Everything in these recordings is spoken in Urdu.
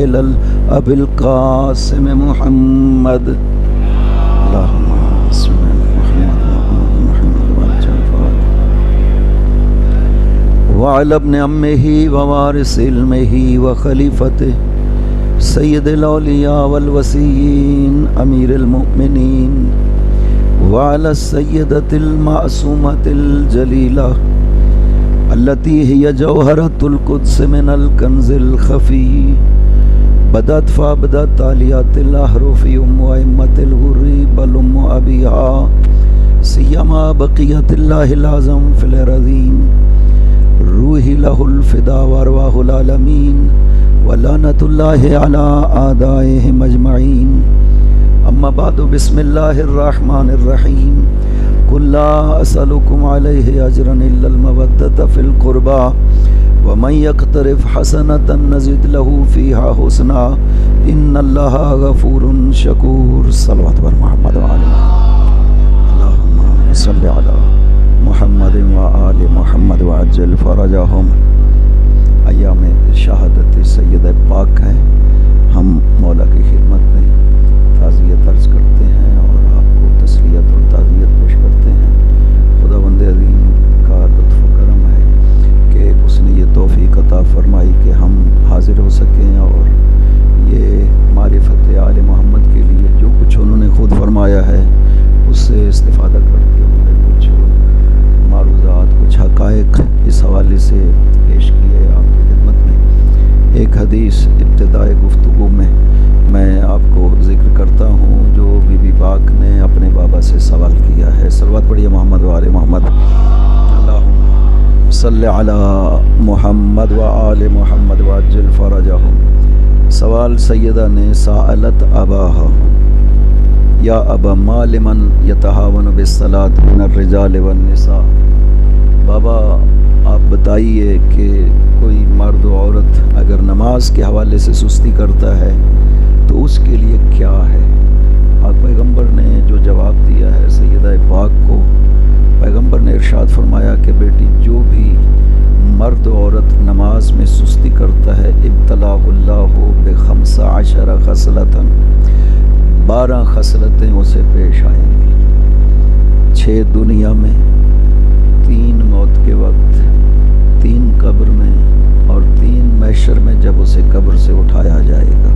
إلى الأب القاسم محمد اللهم صل على محمد وعلى ابن عمه ووارث علمه وخليفته سيد الأولياء والوصيين أمير المؤمنين وعلى السيدة المعصومة الجليلة التي هي جوهرة القدس من الكنز الخفي بدت فابدت عاليات الأحرف أئمة الغر بل أبيها سيما بقية الله الأعظم في الأراضين روح له الفداء وأرواح العالمين ولعنة الله على أعدائهم أجمعين أما بعد بسم الله الرحمن الرحيم قل لا أسألكم عليه أجرا إلا المودة في القربى ومن يقترف حسنة نزد له فيها حسنا إن الله غفور شكور صلوات بر محمد وآل اللهم صل على محمد وآل محمد وعجل فرجهم ایام شہادت سید پاک ہے. ہم مولا کی خدمت میں تعزیت عرض کرتے ہیں اور آپ کو تسلیت اور تعزیت پیش کرتے ہیں. خدا بند عظیم کا لطف و کرم ہے کہ اس نے یہ توفیق عطا فرمائی کہ ہم حاضر ہو سکیں اور یہ معرفت آل محمد کے لیے جو کچھ انہوں نے خود فرمایا ہے اس سے استفادہ کرتے ہوئے کچھ معروضات کچھ حقائق اس حوالے سے پیش کیے آپ کی خدمت میں. ایک حدیث ابتدائی گفتگو میں آپ کو ذکر کرتا ہوں جو بی بی پاک نے اپنے بابا سے سوال کیا ہے. صلوات پڑھیے محمد و آل محمد. اللہم صلی علی محمد و آل محمد وعجل فرجہم. سوال سیدہ نے سألت اباہا یا ابا ما لمن یتہاون بالصلاۃ من الرجال والنساء. بابا آپ بتائیے کہ کوئی مرد و عورت اگر نماز کے حوالے سے سستی کرتا ہے تو اس کے لیے کیا ہے. پاک پیغمبر نے جو جواب دیا ہے سیدہ پاک کو، پیغمبر نے ارشاد فرمایا کہ بیٹی جو بھی مرد و عورت نماز میں سستی کرتا ہے ابتلاہ اللہ ب15 خصلۃ، 12 خصلتیں اسے پیش آئیں گی. 6 دنیا میں، 3 موت کے وقت، 3 قبر میں اور 3 محشر میں جب اسے قبر سے اٹھایا جائے گا.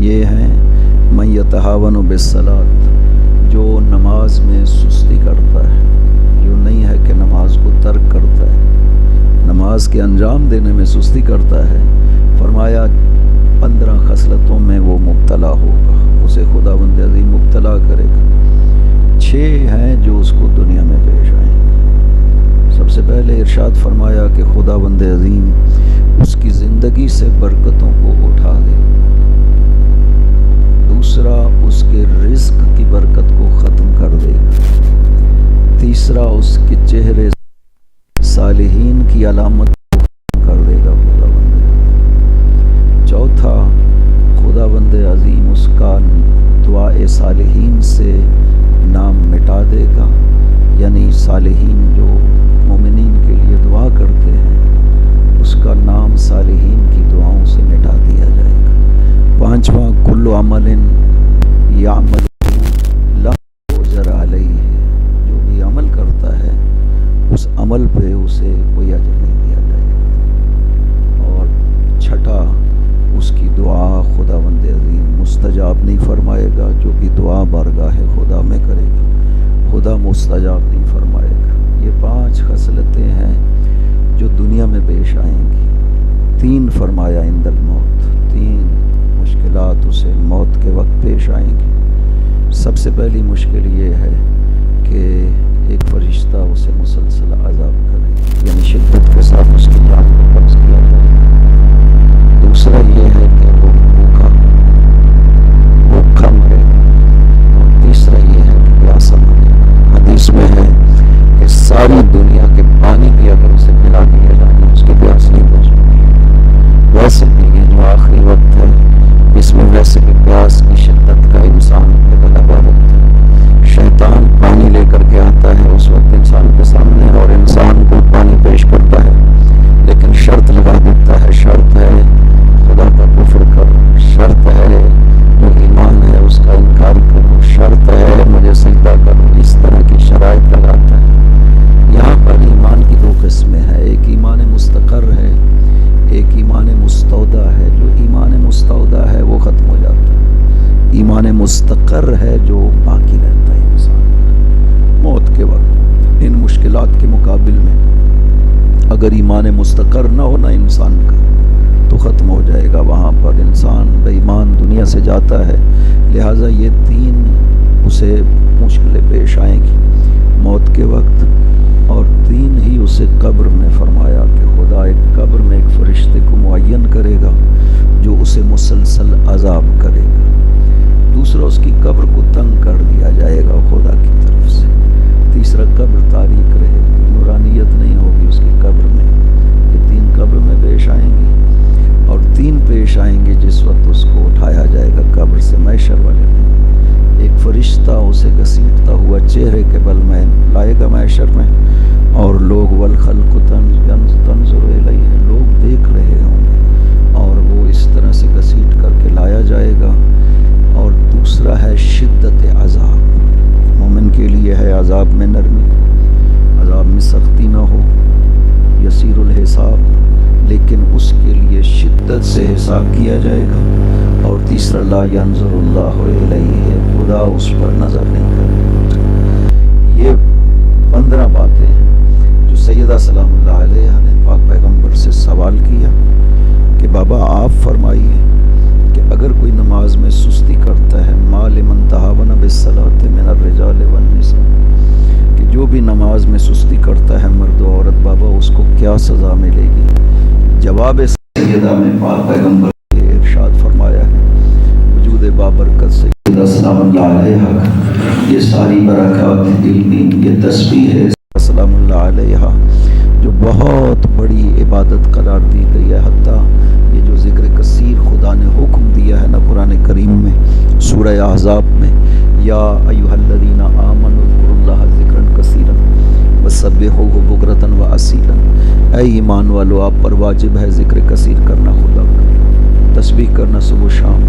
یہ ہیں من یتہاون بالصلاۃ، جو نماز میں سستی کرتا ہے، جو نہیں ہے کہ نماز کو ترک کرتا ہے، نماز کے انجام دینے میں سستی کرتا ہے. فرمایا 15 خصلتوں میں وہ مبتلا ہوگا، اسے خداوند عظیم مبتلا کرے گا. 6 ہیں جو اس کو دنیا میں پیش آئیں گے. سب سے پہلے ارشاد فرمایا کہ خداوند عظیم اس کی زندگی سے برکتوں کو اٹھا دے. دوسرا اس کے رزق کی برکت کو ختم کر دے گا. تیسرا اس کے چہرے صالحین کی علامت کو ختم کر دے گا خداوند. چوتھا خداوند عظیم اس کا دعائے صالحین سے نام مٹا دے گا، یعنی صالحین جو مومنین کے لیے دعا کرتے ہیں اس کا نام صالحین کی دعاؤں سے مٹا دیا جائے گا. 5واں کل عمل یعمل لا اجر علیہ، جو بھی عمل کرتا ہے اس عمل پہ اسے کوئی اجر نہیں دیا جائے گا. اور 6 اس کی دعا خداوند عظیم مستجاب نہیں فرمائے گا. جو بھی دعا بارگاہ خدا میں کرے گا خدا مستجاب نہیں فرمائے گا. یہ 5 خصلتیں ہیں جو دنیا میں پیش آئیں گی. 3 فرمایا عند الموت، 3 مشکلات اسے موت کے وقت پیش آئیں گی. سب سے پہلی مشکل یہ ہے کہ ایک فرشتہ اسے مسلسل عذاب کرے، یعنی شدت کے ساتھ اس کی جان کو قبض کیا جائے. دوسرا یہ ہے کہ وہ بھوکا مرے. اور تیسرا یہ ہے کہ پیاسا مرے. حدیث میں ہے کہ ساری دنیا کے پانی بھی اگر اسے پلا دیا جائے اس کی پیاس نہیں بجھے گی. ویسے بھی یہ جو آخری وقت ہے اس میں ویسے بھی پیاس کی شدت کا انسان پہ غلبہ ہوتا ہے. شیطان پانی لے کر کے آتا ہے اس وقت انسان کے سامنے اور انسان کو پانی پیش کرتا ہے. مستقر ہے جو باقی رہتا ہے انسان موت کے وقت۔ ان مشکلات کے مقابل میں اگر ایمان مستقر نہ ہونا انسان کا تو ختم ہو جائے گا، وہاں پر انسان بے ایمان دنیا سے جاتا ہے۔ لہٰذا یہ تین اسے مشکلیں پیش آئیں گی موت کے وقت، اور تین ہی اسے قبر میں فرمایا کہ خدا ایک قبر میں ایک فرشتے کو معین کرے گا جو اسے مسلسل عذاب کرے گا۔ دوسرا، اس کی قبر کو تنگ کر دیا جائے گا خدا کی طرف سے۔ تیسرا، قبر تاریک رہے گی، نورانیت نہیں ہوگی اس کی قبر میں۔ یہ تین قبر میں پیش آئیں گے، اور تین پیش آئیں گے جس وقت اس کو اٹھایا جائے گا قبر سے محشر والے دن۔ ایک فرشتہ اسے گھسیٹتا ہوا چہرے کے بل میں لائے گا محشر میں، اور لوگ والخلق تنظر الیہ، لوگ دیکھ رہے ہوں گے، اور وہ اس طرح سے گھسیٹ کر کے لایا جائے گا۔ اور دوسرا ہے شدت عذاب، مومن کے لیے ہے عذاب میں نرمی، عذاب میں سختی نہ ہو، یسیر الحساب، لیکن اس کے لیے شدت سے حساب کیا جائے گا۔ اور تیسرا، لا ینظر اللہ الیہ، خدا اس پر نظر نہیں کرے گا۔ یہ 15 باتیں جو سیدہ سلام اللہ علیہ نے پاک پیغمبر سے سوال کیا کہ بابا آپ فرمائیے کہ اگر کوئی نماز میں سستی کرتا ہے، ما لمن تہاون بالصلاۃ من الرجال والنساء، کہ جو بھی نماز میں سستی کرتا ہے مرد و عورت، بابا اس کو کیا سزا ملے گی؟ جواب سیدہ میں پاک پیغمبر نے ارشاد فرمایا ہے، وجود بابرکت سیدہ سلام اللہ علیہ، یہ ساری برکات علمی، یہ تسبیح ہے سلام اللہ علیہ جو بہت بڑی عبادت قرار دی گئی ہے۔ حتیٰ یہ جو ذکر کثیر خدا نے حکم دیا ہے نا قرآن کریم میں سورہ احزاب میں، یا ایھا الذین آمنوا اذکروا اللہ ذکرا کثیرا وسبحوہ بکرۃ واصیلا، اے ایمان والو آپ پر واجب ہے ذکر کثیر کرنا، خدا کا تسبیح کرنا صبح و شام۔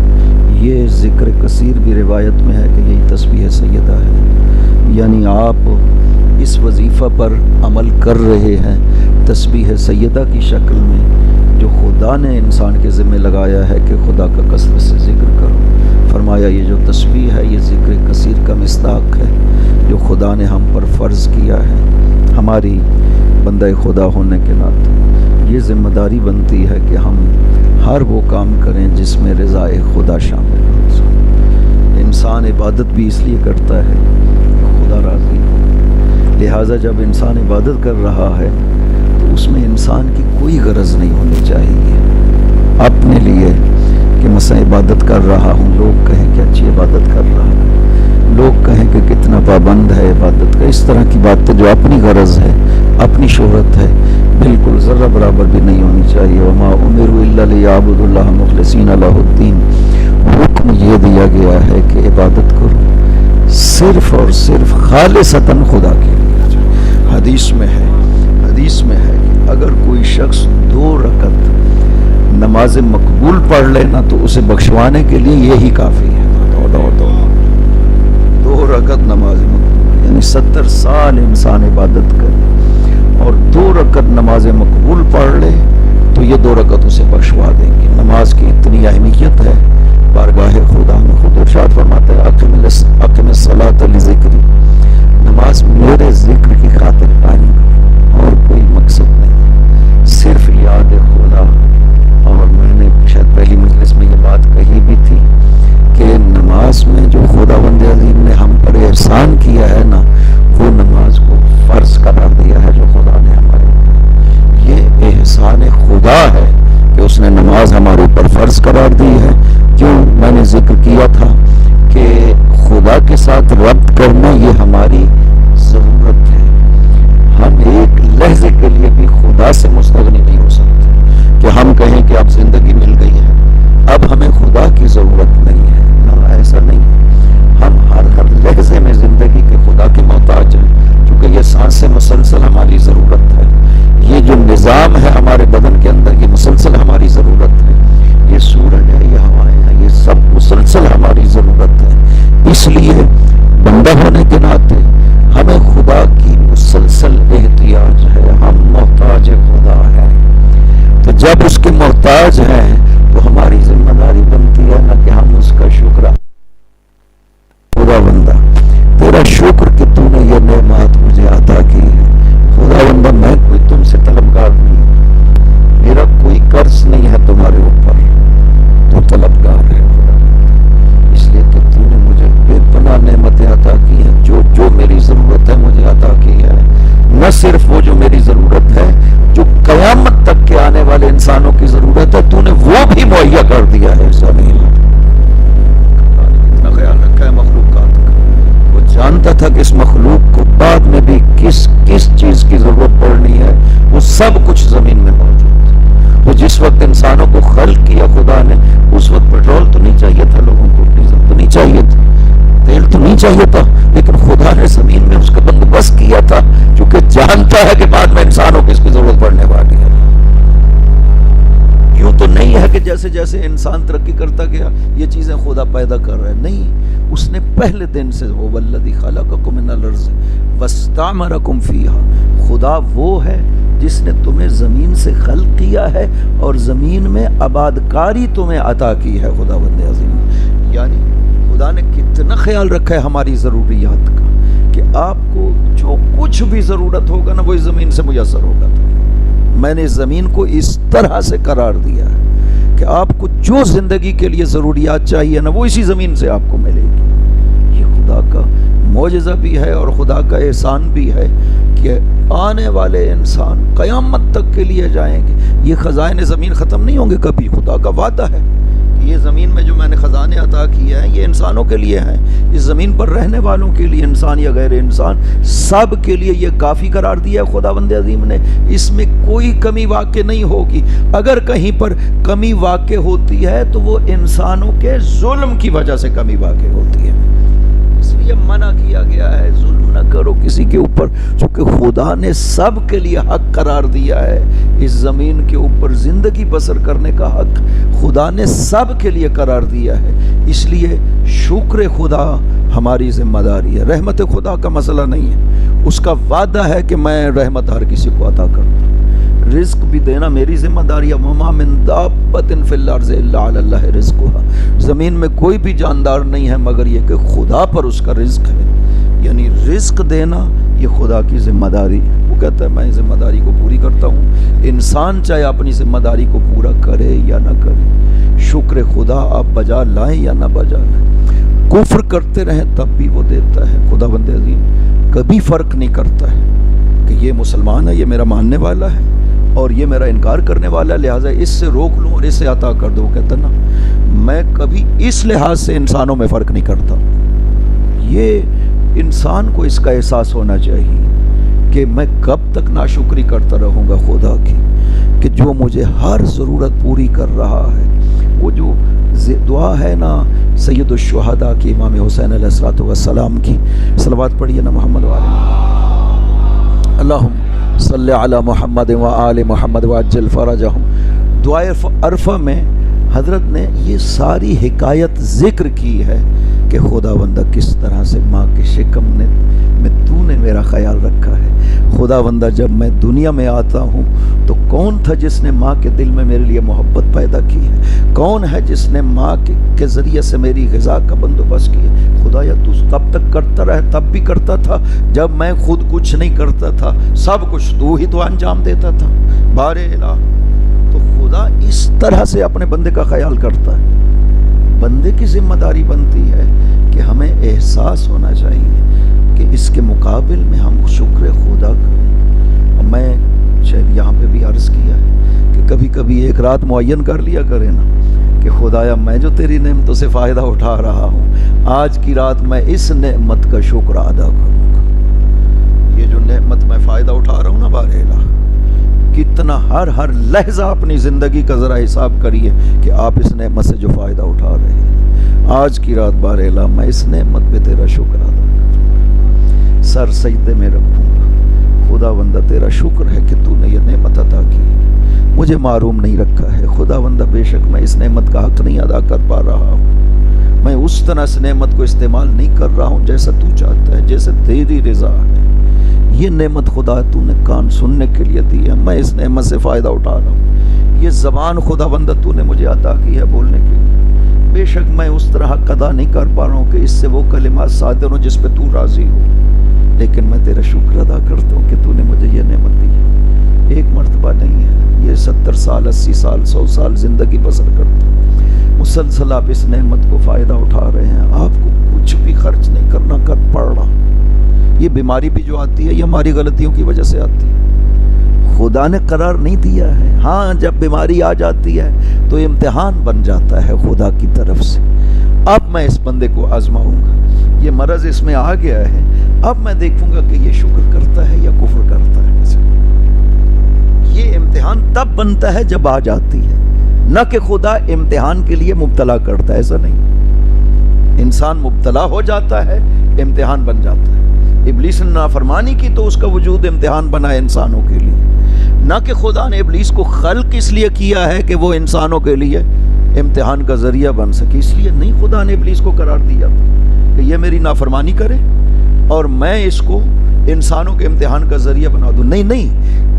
یہ ذکر کثیر بھی روایت میں ہے کہ یہی تسبیح سیدہ ہے، یعنی آپ اس وظیفہ پر عمل کر رہے ہیں تسبیح سیدہ کی شکل میں، جو خدا نے انسان کے ذمہ لگایا ہے کہ خدا کا کثرت سے ذکر کرو۔ فرمایا یہ جو تسبیح ہے یہ ذکر کثیر کا مصداق ہے جو خدا نے ہم پر فرض کیا ہے۔ ہماری بندہ خدا ہونے کے ناطے یہ ذمہ داری بنتی ہے کہ ہم ہر وہ کام کریں جس میں رضا خدا شامل ہو۔ انسان عبادت بھی اس لیے کرتا ہے کہ خدا راضی ہو، لہٰذا جب انسان عبادت کر رہا ہے تو اس میں انسان کی کوئی غرض نہیں ہونی چاہیے اپنے لیے کہ مثلا عبادت کر رہا ہوں، لوگ کہیں کہ اچھی عبادت کر رہا ہے، لوگ کہیں کہ کتنا پابند ہے عبادت کا، اس طرح کی باتیں جو اپنی غرض ہے، اپنی شہرت ہے، بالکل ذرہ برابر بھی نہیں ہونی چاہیے۔ وما امروا الا لیعبدوا اللہ مخلصین لہ الدین، حکم یہ دیا گیا ہے کہ عبادت کرو صرف اور صرف خالصتاً خدا کے لیے۔ حدیث میں ہے کہ اگر کوئی شخص 2 رکعت نماز مقبول پڑھ لے نا تو اسے بخشوانے کے لیے یہی کافی ہے۔ 2 رکعت نماز مقبول، یعنی 70 سال انسان عبادت کرے اور 2 رکعت نماز مقبول پڑھ لے تو یہ 2 رکعت اسے بخشوا دیں گے۔ نماز کی اتنی اہمیت ہے بارگاہ خدا میں، خود ارشاد فرماتا ہے اقم الصلاۃ لذکری، نماز میرے ذکر کی خاطر قائم کرو، اور کوئی مقصد نہیں، صرف یاد خدا۔ اور میں نے شاید پہلی مجلس میں یہ بات کہی بھی تھی کہ نماز میں جو خداوند عظیم نے ہم پر احسان کیا ہے نا، وہ نماز کو فرض قرار دیا ہے جو خدا نے ہمارے اوپر۔ یہ احسان خدا ہے کہ اس نے نماز ہمارے اوپر فرض قرار دی ہے۔ کیوں؟ میں نے ذکر کیا تھا کہ خدا کے ساتھ ربط کرنا یہ ہماری ضرورت ہے۔ ہم ایک لحظے کے لیے بھی خدا سے مستغنی نہیں ہو سکتے کہ ہم کہیں کہ اب زندگی مل گئی ہے، اب ہمیں خدا کی ضرورت نہیں ہے۔ نہ، ایسا نہیں ہے، ہم ہر لحظے میں زندگی کے خدا کے محتاج ہیں، کیونکہ یہ سانسیں مسلسل ہماری ضرورت ہے، یہ جو نظام ہے ہمارے بدن کے اندر یہ مسلسل ہماری ضرورت ہے۔ یہ سورج ہے، یہ بھی مہیا کر دیا ہے زمین میں. اتنا خیال رکھا ہے مخلوقات کا. وہ جانتا تھا کہ اس مخلوق کو بعد میں بھی کس چیز کی ضرورت پڑنی ہے، وہ سب کچھ زمین میں موجود ہے. وہ جس وقت انسانوں کو خلق کیا خدا نے، اس وقت پیٹرول تو نہیں چاہیے تھا لوگوں کو، ڈیزل تو نہیں چاہیے تھا، تیل تو نہیں چاہیے تھا، لیکن خدا نے زمین میں اس کا بندوبست کیا تھا، کیونکہ جانتا ہے کہ بعد میں انسانوں کو اس کی ضرورت پڑنے والی ہے. یوں تو نہیں ہے کہ جیسے جیسے انسان ترقی کرتا گیا یہ چیزیں خدا پیدا کر رہا ہے، نہیں، اس نے پہلے دن سے هو الذی خلقکم من الارض واستعمرکم فیہا، خدا وہ ہے جس نے تمہیں زمین سے خلق کیا ہے اور زمین میں آبادکاری تمہیں عطا کی ہے. خدا بند عظیم، یعنی خدا نے کتنا خیال رکھا ہے ہماری ضروریات کا کہ آپ کو جو کچھ بھی ضرورت ہوگا نا وہ اس زمین سے میسر ہوگا. میں نے اس زمین کو اس طرح سے قرار دیا ہے کہ آپ کو جو زندگی کے لیے ضروریات چاہیے نا وہ اسی زمین سے آپ کو ملے گی. یہ خدا کا معجزہ بھی ہے اور خدا کا احسان بھی ہے کہ آنے والے انسان قیامت تک کے لیے جائیں گے. یہ خزائن زمین ختم نہیں ہوں گے کبھی. خدا کا وعدہ ہے کہ یہ زمین میں جو میں نے خزانے عطا کیے ہیں یہ انسانوں کے لیے ہیں، اس زمین پر رہنے والوں کے لیے، انسان یا غیر انسان سب کے لیے یہ کافی قرار دیا ہے خداوند عظیم نے. اس میں کوئی کمی واقع نہیں ہوگی. اگر کہیں پر کمی واقع ہوتی ہے تو وہ انسانوں کے ظلم کی وجہ سے کمی واقع ہوتی ہے. اس لیے منع کیا گیا ہے ظلم نہ کرو کسی کے اوپر، چونکہ خدا نے سب کے لیے حق قرار دیا ہے. اس زمین کے اوپر زندگی بسر کرنے کا حق خدا نے سب کے لیے قرار دیا ہے. اس لیے شکر خدا ہماری ذمہ داری ہے. رحمت خدا کا مسئلہ نہیں ہے، اس کا وعدہ ہے کہ میں رحمت ہر کسی کو عطا کرتا ہوں. رزق بھی دینا میری ذمہ داری ہے. وما من دابۃ فی الارض الا علی اللہ رزقها، زمین میں کوئی بھی جاندار نہیں ہے مگر یہ کہ خدا پر اس کا رزق ہے. یعنی رزق دینا یہ خدا کی ذمہ داری. وہ کہتا ہے میں ذمہ داری کو پوری کرتا ہوں. انسان چاہے اپنی ذمہ داری کو پورا کرے یا نہ کرے، شکر خدا آپ بجا لائیں یا نہ بجا لائیں، کفر کرتے رہیں تب بھی وہ دیتا ہے. خدا بند عظیم کبھی فرق نہیں کرتا ہے کہ یہ مسلمان ہے، یہ میرا ماننے والا ہے اور یہ میرا انکار کرنے والا ہے، لہٰذا اس سے روک لوں اور اس سے عطا کر دو. کہتا نا میں کبھی اس لحاظ سے انسانوں میں فرق نہیں کرتا. یہ انسان کو اس کا احساس ہونا چاہیے کہ میں کب تک ناشکری کرتا رہوں گا خدا کی، کہ جو مجھے ہر ضرورت پوری کر رہا ہے. وہ جو دعا ہے نا سید الشہداء کی، امام حسین علیہ الصلوۃ والسلام کی، صلوات پڑھیے نا محمد والے. اللہم صلی علی محمد و آل محمد وعجل فرجہم. دعائے عرفہ میں حضرت نے یہ ساری حکایت ذکر کی ہے کہ خدا بندہ کس طرح سے ماں کے شکم میں تو نے میرا خیال رکھا ہے. خدا بندہ جب میں دنیا میں آتا ہوں تو کون تھا جس نے ماں کے دل میں میرے لیے محبت پیدا کی ہے؟ کون ہے جس نے ماں کے ذریعے سے میری غذا کا بندوبست کیا؟ خدا یا تو تب تک کرتا رہے، تب بھی کرتا تھا جب میں خود کچھ نہیں کرتا تھا، سب کچھ تو ہی تو انجام دیتا تھا. بار الہ تو خدا اس طرح سے اپنے بندے کا خیال کرتا ہے. بندے کی ذمہ داری بنتی ہے کہ ہمیں احساس ہونا چاہیے کہ اس کے مقابل میں ہم شکر خدا کریں. اور میں شاید یہاں پہ بھی عرض کیا ہے کہ کبھی کبھی ایک رات معین کر لیا کرے نا کہ خدایا میں جو تیری نعمتوں سے فائدہ اٹھا رہا ہوں، آج کی رات میں اس نعمت کا شکر ادا کروں گا. یہ جو نعمت میں فائدہ اٹھا رہا ہوں نا بار الہ، کتنا ہر لحظہ اپنی زندگی کا ذرا حساب کریے کہ آپ اس نعمت سے جو فائدہ اٹھا رہے ہیں. آج کی رات بار الہ میں اس نعمت پہ تیرا شکر ادا کروں گا، سر سجدے میں رکھوں گا. خدا بندہ تیرا شکر ہے کہ تو نے یہ نعمت عطا کی، مجھے معروم نہیں رکھا ہے. خدا بندہ بے شک میں اس نعمت کا حق نہیں ادا کر پا رہا ہوں، میں اس طرح سے نعمت کو استعمال نہیں کر رہا ہوں جیسا تو چاہتا ہے، جیسے تیری رضا ہے. یہ نعمت خدا تو نے کان سننے کے لیے دی ہے، میں اس نعمت سے فائدہ اٹھا رہا ہوں. یہ زبان خدا بندہ تو نے مجھے عطا کی ہے بولنے کے لیے، بے شک میں اس طرح ادا نہیں کر پا رہا ہوں کہ اس سے وہ کلمات صادر ہوں جس پہ تو راضی ہو، لیکن میں تیرا شکر ادا کرتا ہوں کہ تو نے مجھے یہ نعمت دی ہے. ایک مرتبہ نہیں ہے، یہ 70 سال 80 سال 100 سال زندگی بسر کرتا ہوں. مسلسل آپ اس نعمت کو فائدہ اٹھا رہے ہیں، آپ کو کچھ بھی خرچ نہیں کرنا پڑ رہا. یہ بیماری بھی جو آتی ہے یہ ہماری غلطیوں کی وجہ سے آتی ہے. خدا نے قرار نہیں دیا ہے. ہاں جب بیماری آ جاتی ہے تو امتحان بن جاتا ہے خدا کی طرف سے. اب میں اس بندے کو آزماؤں گا, یہ مرض اس میں آ گیا ہے, اب میں دیکھوں گا کہ یہ شکر کرتا ہے یا کفر کرتا ہے. یہ امتحان تب بنتا ہے جب آ جاتی ہے, نہ کہ خدا امتحان کے لیے مبتلا کرتا ہے. ایسا نہیں, انسان مبتلا ہو جاتا ہے, امتحان بن جاتا ہے. ابلیس نے نافرمانی کی تو اس کا وجود امتحان بنا ہے انسانوں کے لیے, نہ کہ خدا نے ابلیس کو خلق اس لیے کیا ہے کہ وہ انسانوں کے لیے امتحان کا ذریعہ بن سکے. اس لیے نہیں خدا نے ابلیس کو قرار دیا تھا کہ یہ میری نافرمانی کرے اور میں اس کو انسانوں کے امتحان کا ذریعہ بنا دوں. نہیں,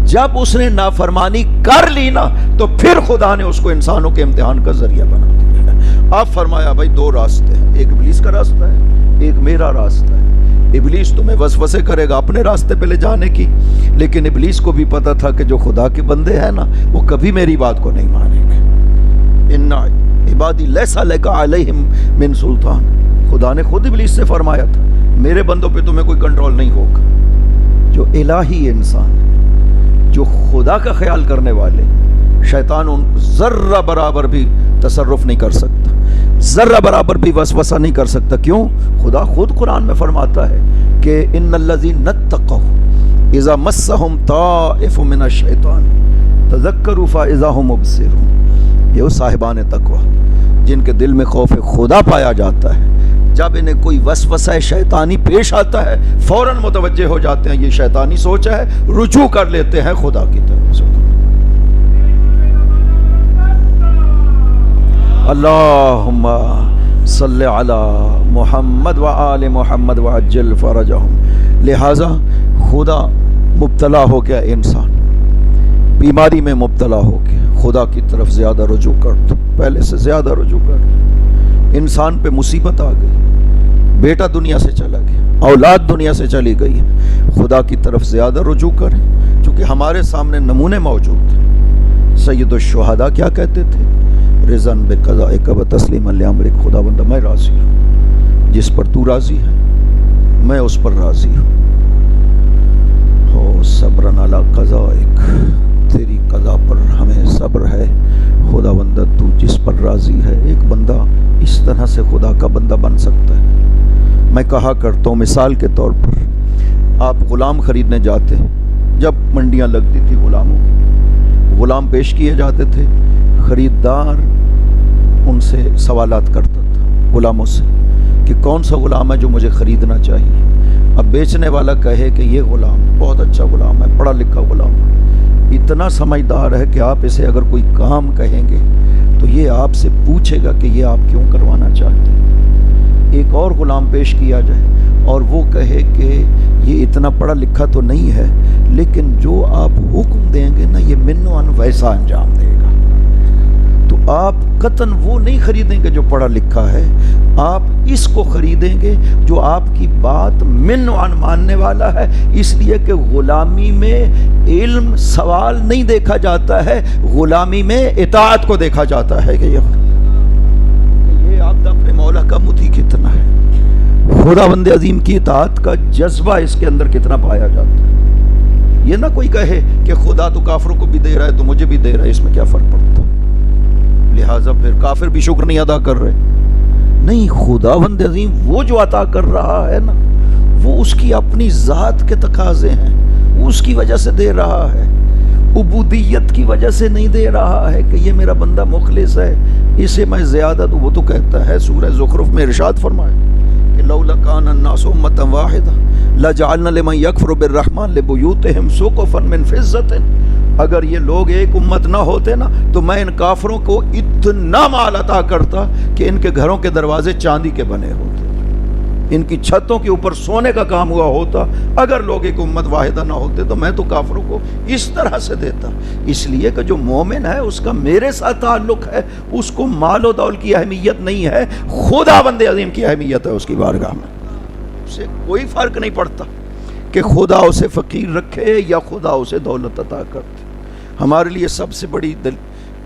جب اس نے نافرمانی کر لی نا تو پھر خدا نے اس کو انسانوں کے امتحان کا ذریعہ بنا دیا. اب فرمایا بھائی دو راستے ہیں, ایک ابلیس کا راستہ ہے, ایک میرا راستہ ہے. ابلیس تمہیں وسوسے کرے گا اپنے راستے پہ لے جانے کی, لیکن ابلیس کو بھی پتا تھا کہ جو خدا کے بندے ہیں نا وہ کبھی میری بات کو نہیں مانیں گے. ان عبادی لیس لک علیہم من سلطان, خدا نے خود ابلیس سے فرمایا تھا میرے بندوں پہ تمہیں کوئی کنٹرول نہیں ہوگا. جو الہی انسان, جو خدا کا خیال کرنے والے, شیطان ان ذرہ برابر بھی تصرف نہیں کر سکتا, ذرہ برابر بھی وسوسہ نہیں کر سکتا. کیوں؟ خدا خود قرآن میں فرماتا ہے کہ ان الذین اتقوا اذا مسهم طائف من الشیطان تذکروا فاذا هم مبصرون. یہ وہ صاحبان تقوی جن کے دل میں خوف خدا پایا جاتا ہے, جب انہیں کوئی وسوسہ شیطانی پیش آتا ہے فوراً متوجہ ہو جاتے ہیں یہ شیطانی سوچ ہے, رجوع کر لیتے ہیں خدا کی طرف سے. اللہم صلی علی محمد و آل محمد وعجل فرجہم. لہٰذا خدا مبتلا ہو گیا, انسان بیماری میں مبتلا ہو گیا, خدا کی طرف زیادہ رجوع کر دو, پہلے سے زیادہ رجوع کر دو. انسان پہ مصیبت آ گئی, بیٹا دنیا سے چلا گیا, اولاد دنیا سے چلی گئی, خدا کی طرف زیادہ رجوع کریں. چونکہ ہمارے سامنے نمونے موجود ہیں. سید الشہداء کیا کہتے تھے؟ رضن بقضائک و تسلیما لامرک. خدا بندہ میں راضی ہوں, جس پر تو راضی ہے میں اس پر راضی ہوں. ہو صبرن علی قضائک, تیری قضا پر ہمیں صبر ہے. خدا بندہ تو جس پر راضی ہے. ایک بندہ اس طرح سے خدا کا بندہ بن سکتا ہے. میں کہا کرتا ہوں مثال کے طور پر, آپ غلام خریدنے جاتے, جب منڈیاں لگتی تھی غلاموں کی, غلام پیش کیے جاتے تھے, خریدار ان سے سوالات کرتا تھا غلاموں سے کہ کون سا غلام ہے جو مجھے خریدنا چاہیے. اب بیچنے والا کہے کہ یہ غلام بہت اچھا غلام ہے, پڑھا لکھا غلام ہے, اتنا سمجھدار ہے کہ آپ اسے اگر کوئی کام کہیں گے تو یہ آپ سے پوچھے گا کہ یہ آپ کیوں کروانا چاہتے ہیں. ایک اور غلام پیش کیا جائے اور وہ کہے کہ یہ اتنا پڑھا لکھا تو نہیں ہے, لیکن جو آپ حکم دیں گے نا یہ منوان ویسا انجام دے گا. تو آپ قطعاً وہ نہیں خریدیں گے جو پڑھا لکھا ہے, آپ اس کو خریدیں گے جو آپ کی بات منوان ماننے والا ہے. اس لیے کہ غلامی میں علم سوال نہیں دیکھا جاتا ہے, غلامی میں اطاعت کو دیکھا جاتا ہے کہ یہ آپ اپنے مولا کا مطیع کتنا ہے, خدا بند عظیم کی اطاعت کا جذبہ اس کے اندر کتنا پایا جاتا ہے. یہ نہ کوئی کہے کہ خدا تو کافروں کو بھی دے رہا ہے تو مجھے بھی دے رہا ہے, اس میں کیا فرق پڑتا, لہٰذا پھر کافر بھی شکر نہیں ادا کر رہے. نہیں, خدا بند عظیم وہ جو عطا کر رہا ہے نا وہ اس کی اپنی ذات کے تقاضے ہیں, اس کی وجہ سے دے رہا ہے, عبودیت کی وجہ سے نہیں دے رہا ہے کہ یہ میرا بندہ مخلص ہے اسے میں زیادہ دوں. وہ تو کہتا ہے سورہ زخرف میں ارشاد فرمایا کہ لولا کان الناس امۃ واحدہ لجعلنا لمن یکفر بالرحمن لبیوتہم سقفا من فضۃ. اگر یہ لوگ ایک امت نہ ہوتے نا تو میں ان کافروں کو اتنا مال عطا کرتا کہ ان کے گھروں کے دروازے چاندی کے بنے ہوتے, ان کی چھتوں کے اوپر سونے کا کام ہوا ہوتا. اگر لوگ ایک امت واحدہ نہ ہوتے تو میں تو کافروں کو اس طرح سے دیتا. اس لیے کہ جو مومن ہے اس کا میرے ساتھ تعلق ہے, اس کو مال و دول کی اہمیت نہیں ہے, خدا بند عظیم کی اہمیت ہے اس کی بارگاہ میں. اسے کوئی فرق نہیں پڑتا کہ خدا اسے فقیر رکھے یا خدا اسے دولت عطا کرتے. ہمارے لیے سب سے بڑی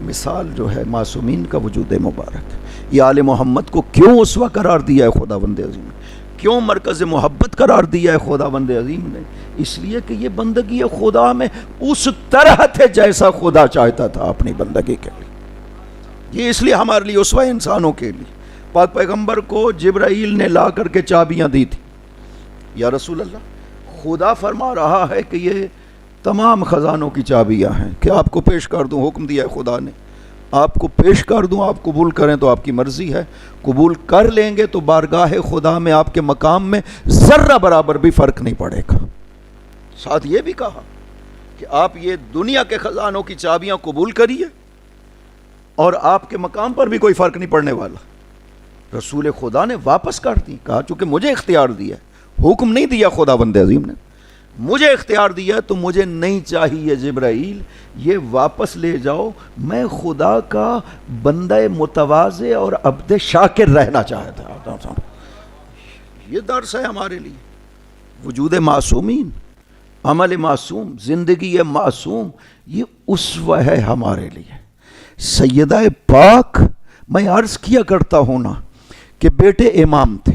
مثال جو ہے معصومین کا وجود مبارک. یہ آل محمد کو کیوں اسوہ قرار دیا ہے خدا بند عظیم, کیوں مرکز محبت قرار دیا ہے خداوند عظیم نے؟ اس لیے کہ یہ بندگی خدا میں اس طرح تھے جیسا خدا چاہتا تھا اپنی بندگی کے لیے۔ یہ اس لیے ہمارے لیے اسوہ انسانوں کے لیے پاک پیغمبر کو جبرائیل نے لا کر کے چابیاں دی تھی۔ یا رسول اللہ، خدا فرما رہا ہے کہ یہ تمام خزانوں کی چابیاں ہیں کہ آپ کو پیش کر دوں، حکم دیا ہے خدا نے آپ کو پیش کر دوں، آپ قبول کریں تو آپ کی مرضی ہے، قبول کر لیں گے تو بارگاہ خدا میں آپ کے مقام میں ذرہ برابر بھی فرق نہیں پڑے گا۔ ساتھ یہ بھی کہا کہ آپ یہ دنیا کے خزانوں کی چابیاں قبول کریے اور آپ کے مقام پر بھی کوئی فرق نہیں پڑنے والا۔ رسول خدا نے واپس کر دی، کہا چونکہ مجھے اختیار دیا، حکم نہیں دیا خداوند عظیم نے، مجھے اختیار دیا تو مجھے نہیں چاہیے جبرائیل، یہ واپس لے جاؤ، میں خدا کا بندہ متواضع اور عبد شاکر رہنا چاہتا تھا۔ یہ درس ہے ہمارے لیے، وجود معصومین، عمل معصوم، زندگی معصوم، یہ اسوہ ہے ہمارے لیے۔ سیدہ پاک، میں عرض کیا کرتا ہوں نا کہ بیٹے امام تھے،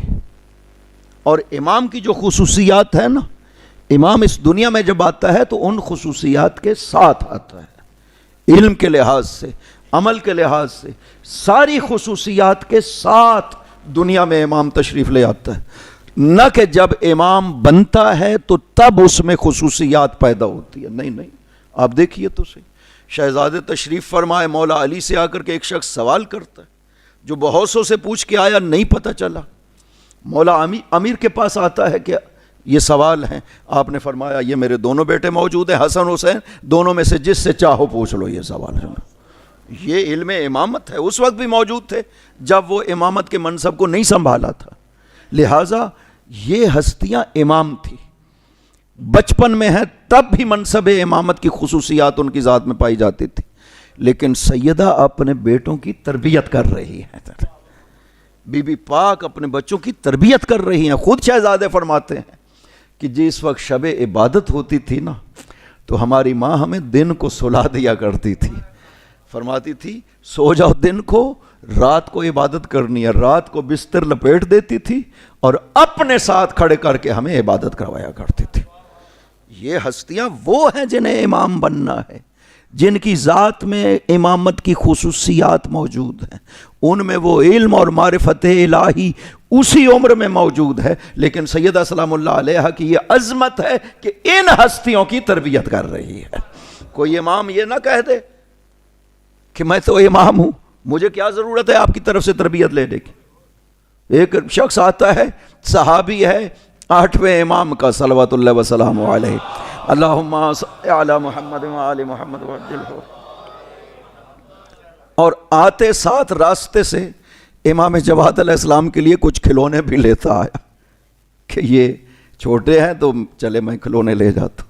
اور امام کی جو خصوصیات ہیں نا، امام اس دنیا میں جب آتا ہے تو ان خصوصیات کے ساتھ آتا ہے، علم کے لحاظ سے، عمل کے لحاظ سے، ساری خصوصیات کے ساتھ دنیا میں امام تشریف لے آتا ہے، نہ کہ جب امام بنتا ہے تو تب اس میں خصوصیات پیدا ہوتی ہے۔ نہیں، آپ دیکھیے تو صحیح، شہزادے تشریف فرمائے، مولا علی سے آ کر کے ایک شخص سوال کرتا ہے، جو بہت سو سے پوچھ کے آیا نہیں پتہ چلا، مولا امیر کے پاس آتا ہے کہ یہ سوال ہیں، آپ نے فرمایا یہ میرے دونوں بیٹے موجود ہیں، حسن حسین، دونوں میں سے جس سے چاہو پوچھ لو یہ سوال ہے۔ یہ علم امامت ہے، اس وقت بھی موجود تھے جب وہ امامت کے منصب کو نہیں سنبھالا تھا، لہٰذا یہ ہستیاں امام تھی، بچپن میں ہیں تب بھی منصب امامت کی خصوصیات ان کی ذات میں پائی جاتی تھی، لیکن سیدہ اپنے بیٹوں کی تربیت کر رہی ہے، بی بی پاک اپنے بچوں کی تربیت کر رہی ہیں۔ خود شہزادے فرماتے ہیں کہ جس وقت شب عبادت ہوتی تھی نا تو ہماری ماں ہمیں دن کو سلا دیا کرتی تھی، فرماتی تھی سو جاؤ دن کو، رات کو عبادت کرنی ہے، رات کو بستر لپیٹ دیتی تھی اور اپنے ساتھ کھڑے کر کے ہمیں عبادت کروایا کرتی تھی۔ یہ ہستیاں وہ ہیں جنہیں امام بننا ہے، جن کی ذات میں امامت کی خصوصیات موجود ہیں، ان میں وہ علم اور معرفت الہی اسی عمر میں موجود ہے، لیکن سیدہ سلام اللہ علیہا کی یہ عظمت ہے کہ ان ہستیوں کی تربیت کر رہی ہے۔ کوئی امام یہ نہ کہہ دے کہ میں تو امام ہوں، مجھے کیا ضرورت ہے آپ کی طرف سے تربیت لینے کی۔ ایک شخص آتا ہے، صحابی ہے، 8ویں امام کا صلوات اللہ وسلام علیہ، اللہم صل علی محمد وآل محمد وعجلہ، اور آتے ساتھ راستے سے امام جواد علیہ السلام کے لیے کچھ کھلونے بھی لیتا آیا کہ یہ چھوٹے ہیں تو چلے میں کھلونے لے جاتا ہوں۔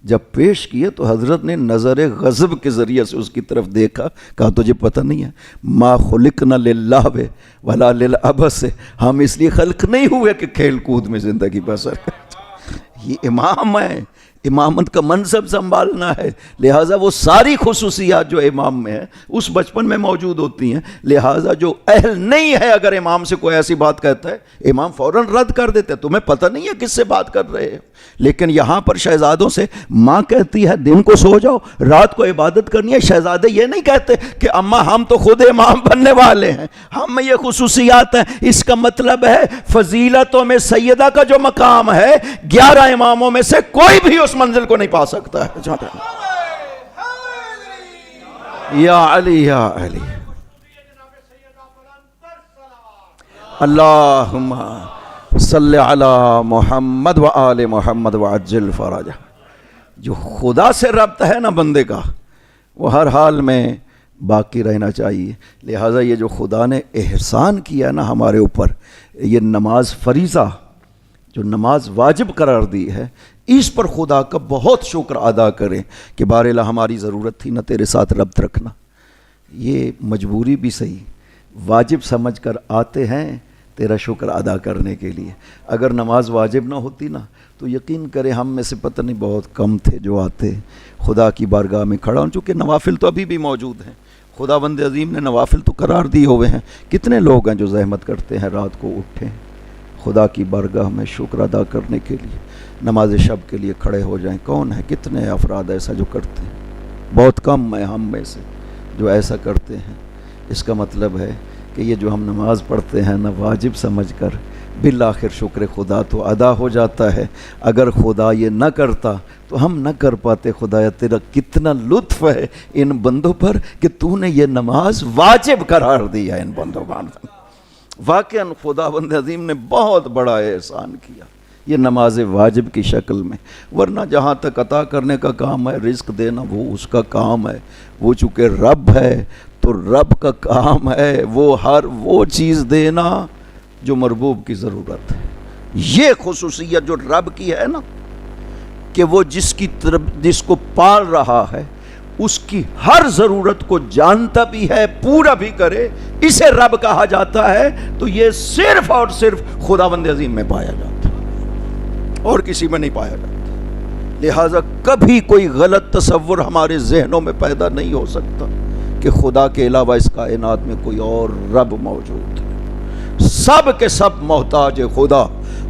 جب پیش کیے تو حضرت نے نظر غضب کے ذریعے سے اس کی طرف دیکھا، کہا تجھے پتہ نہیں ہے ما خلقنا للہ ولا للعبث، ہم اس لیے خلق نہیں ہوئے کہ کھیل کود میں زندگی بسر کریں۔ یہ امام ہے، امامت کا منصب سنبھالنا ہے، لہٰذا وہ ساری خصوصیات جو امام میں ہیں اس بچپن میں موجود ہوتی ہیں، لہٰذا جو اہل نہیں ہے اگر امام سے کوئی ایسی بات کہتا ہے امام فوراً رد کر دیتے ہیں، تمہیں پتہ نہیں ہے کس سے بات کر رہے ہیں۔ لیکن یہاں پر شہزادوں سے ماں کہتی ہے دن کو سو جاؤ، رات کو عبادت کرنی ہے، شہزادے یہ نہیں کہتے کہ اماں ہم تو خود امام بننے والے ہیں، ہم میں یہ خصوصیات ہیں۔ اس کا مطلب ہے فضیلتوں میں سیدہ کا جو مقام ہے 11 اماموں میں سے کوئی بھی اس منزل کو نہیں پا سکتا ہے۔ یا علی یا علی، اللہم صلی علی محمد و آل محمد وعجل فرجہ۔ جو خدا سے ربط ہے نا بندے کا، وہ ہر حال میں باقی رہنا چاہیے۔ لہٰذا یہ جو خدا نے احسان کیا نا ہمارے اوپر، یہ نماز فریضہ جو نماز واجب قرار دی ہے، اس پر خدا کا بہت شکر ادا کریں کہ باراللہ ہماری ضرورت تھی نا تیرے ساتھ ربط رکھنا، یہ مجبوری بھی صحیح، واجب سمجھ کر آتے ہیں تیرا شکر ادا کرنے کے لیے۔ اگر نماز واجب نہ ہوتی نا تو یقین کرے ہم میں سے پتہ نہیں بہت کم تھے جو آتے خدا کی بارگاہ میں کھڑا ہوں، چونکہ نوافل تو ابھی بھی موجود ہیں، خداوند عظیم نے نوافل تو قرار دیے ہوئے ہیں۔ کتنے لوگ ہیں جو زحمت کرتے ہیں رات کو اٹھیں، خدا کی بارگاہ میں شکر ادا کرنے کے لیے نماز شب کے لیے کھڑے ہو جائیں. کون ہے، کتنے افراد ایسا جو کرتے ہیں؟ بہت کم ہے ہم میں سے جو ایسا کرتے ہیں. اس کا مطلب ہے کہ یہ جو ہم نماز پڑھتے ہیں نا واجب سمجھ کر، بالآخر شکر خدا تو ادا ہو جاتا ہے. اگر خدا یہ نہ کرتا تو ہم نہ کر پاتے. خدایا تیرا کتنا لطف ہے ان بندوں پر کہ تو نے یہ نماز واجب قرار دیا ان بندوں پر. واقعاً خداوند عظیم نے بہت بڑا احسان کیا یہ نماز واجب کی شکل میں. ورنہ جہاں تک عطا کرنے کا کام ہے، رزق دینا وہ اس کا کام ہے. وہ چونکہ رب ہے تو رب کا کام ہے وہ چیز دینا جو مربوب کی ضرورت ہے. یہ خصوصیت جو رب کی ہے نا کہ وہ جس کو پال رہا ہے اس کی ہر ضرورت کو جانتا بھی ہے، پورا بھی کرے، اسے رب کہا جاتا ہے. تو یہ صرف اور صرف خداوند عظیم میں پایا جاتا ہے اور کسی میں نہیں پایا جاتا. لہٰذا کبھی کوئی غلط تصور ہمارے ذہنوں میں پیدا نہیں ہو سکتا کہ خدا کے علاوہ اس کائنات میں کوئی اور رب موجود ہے. سب کے سب محتاج خدا.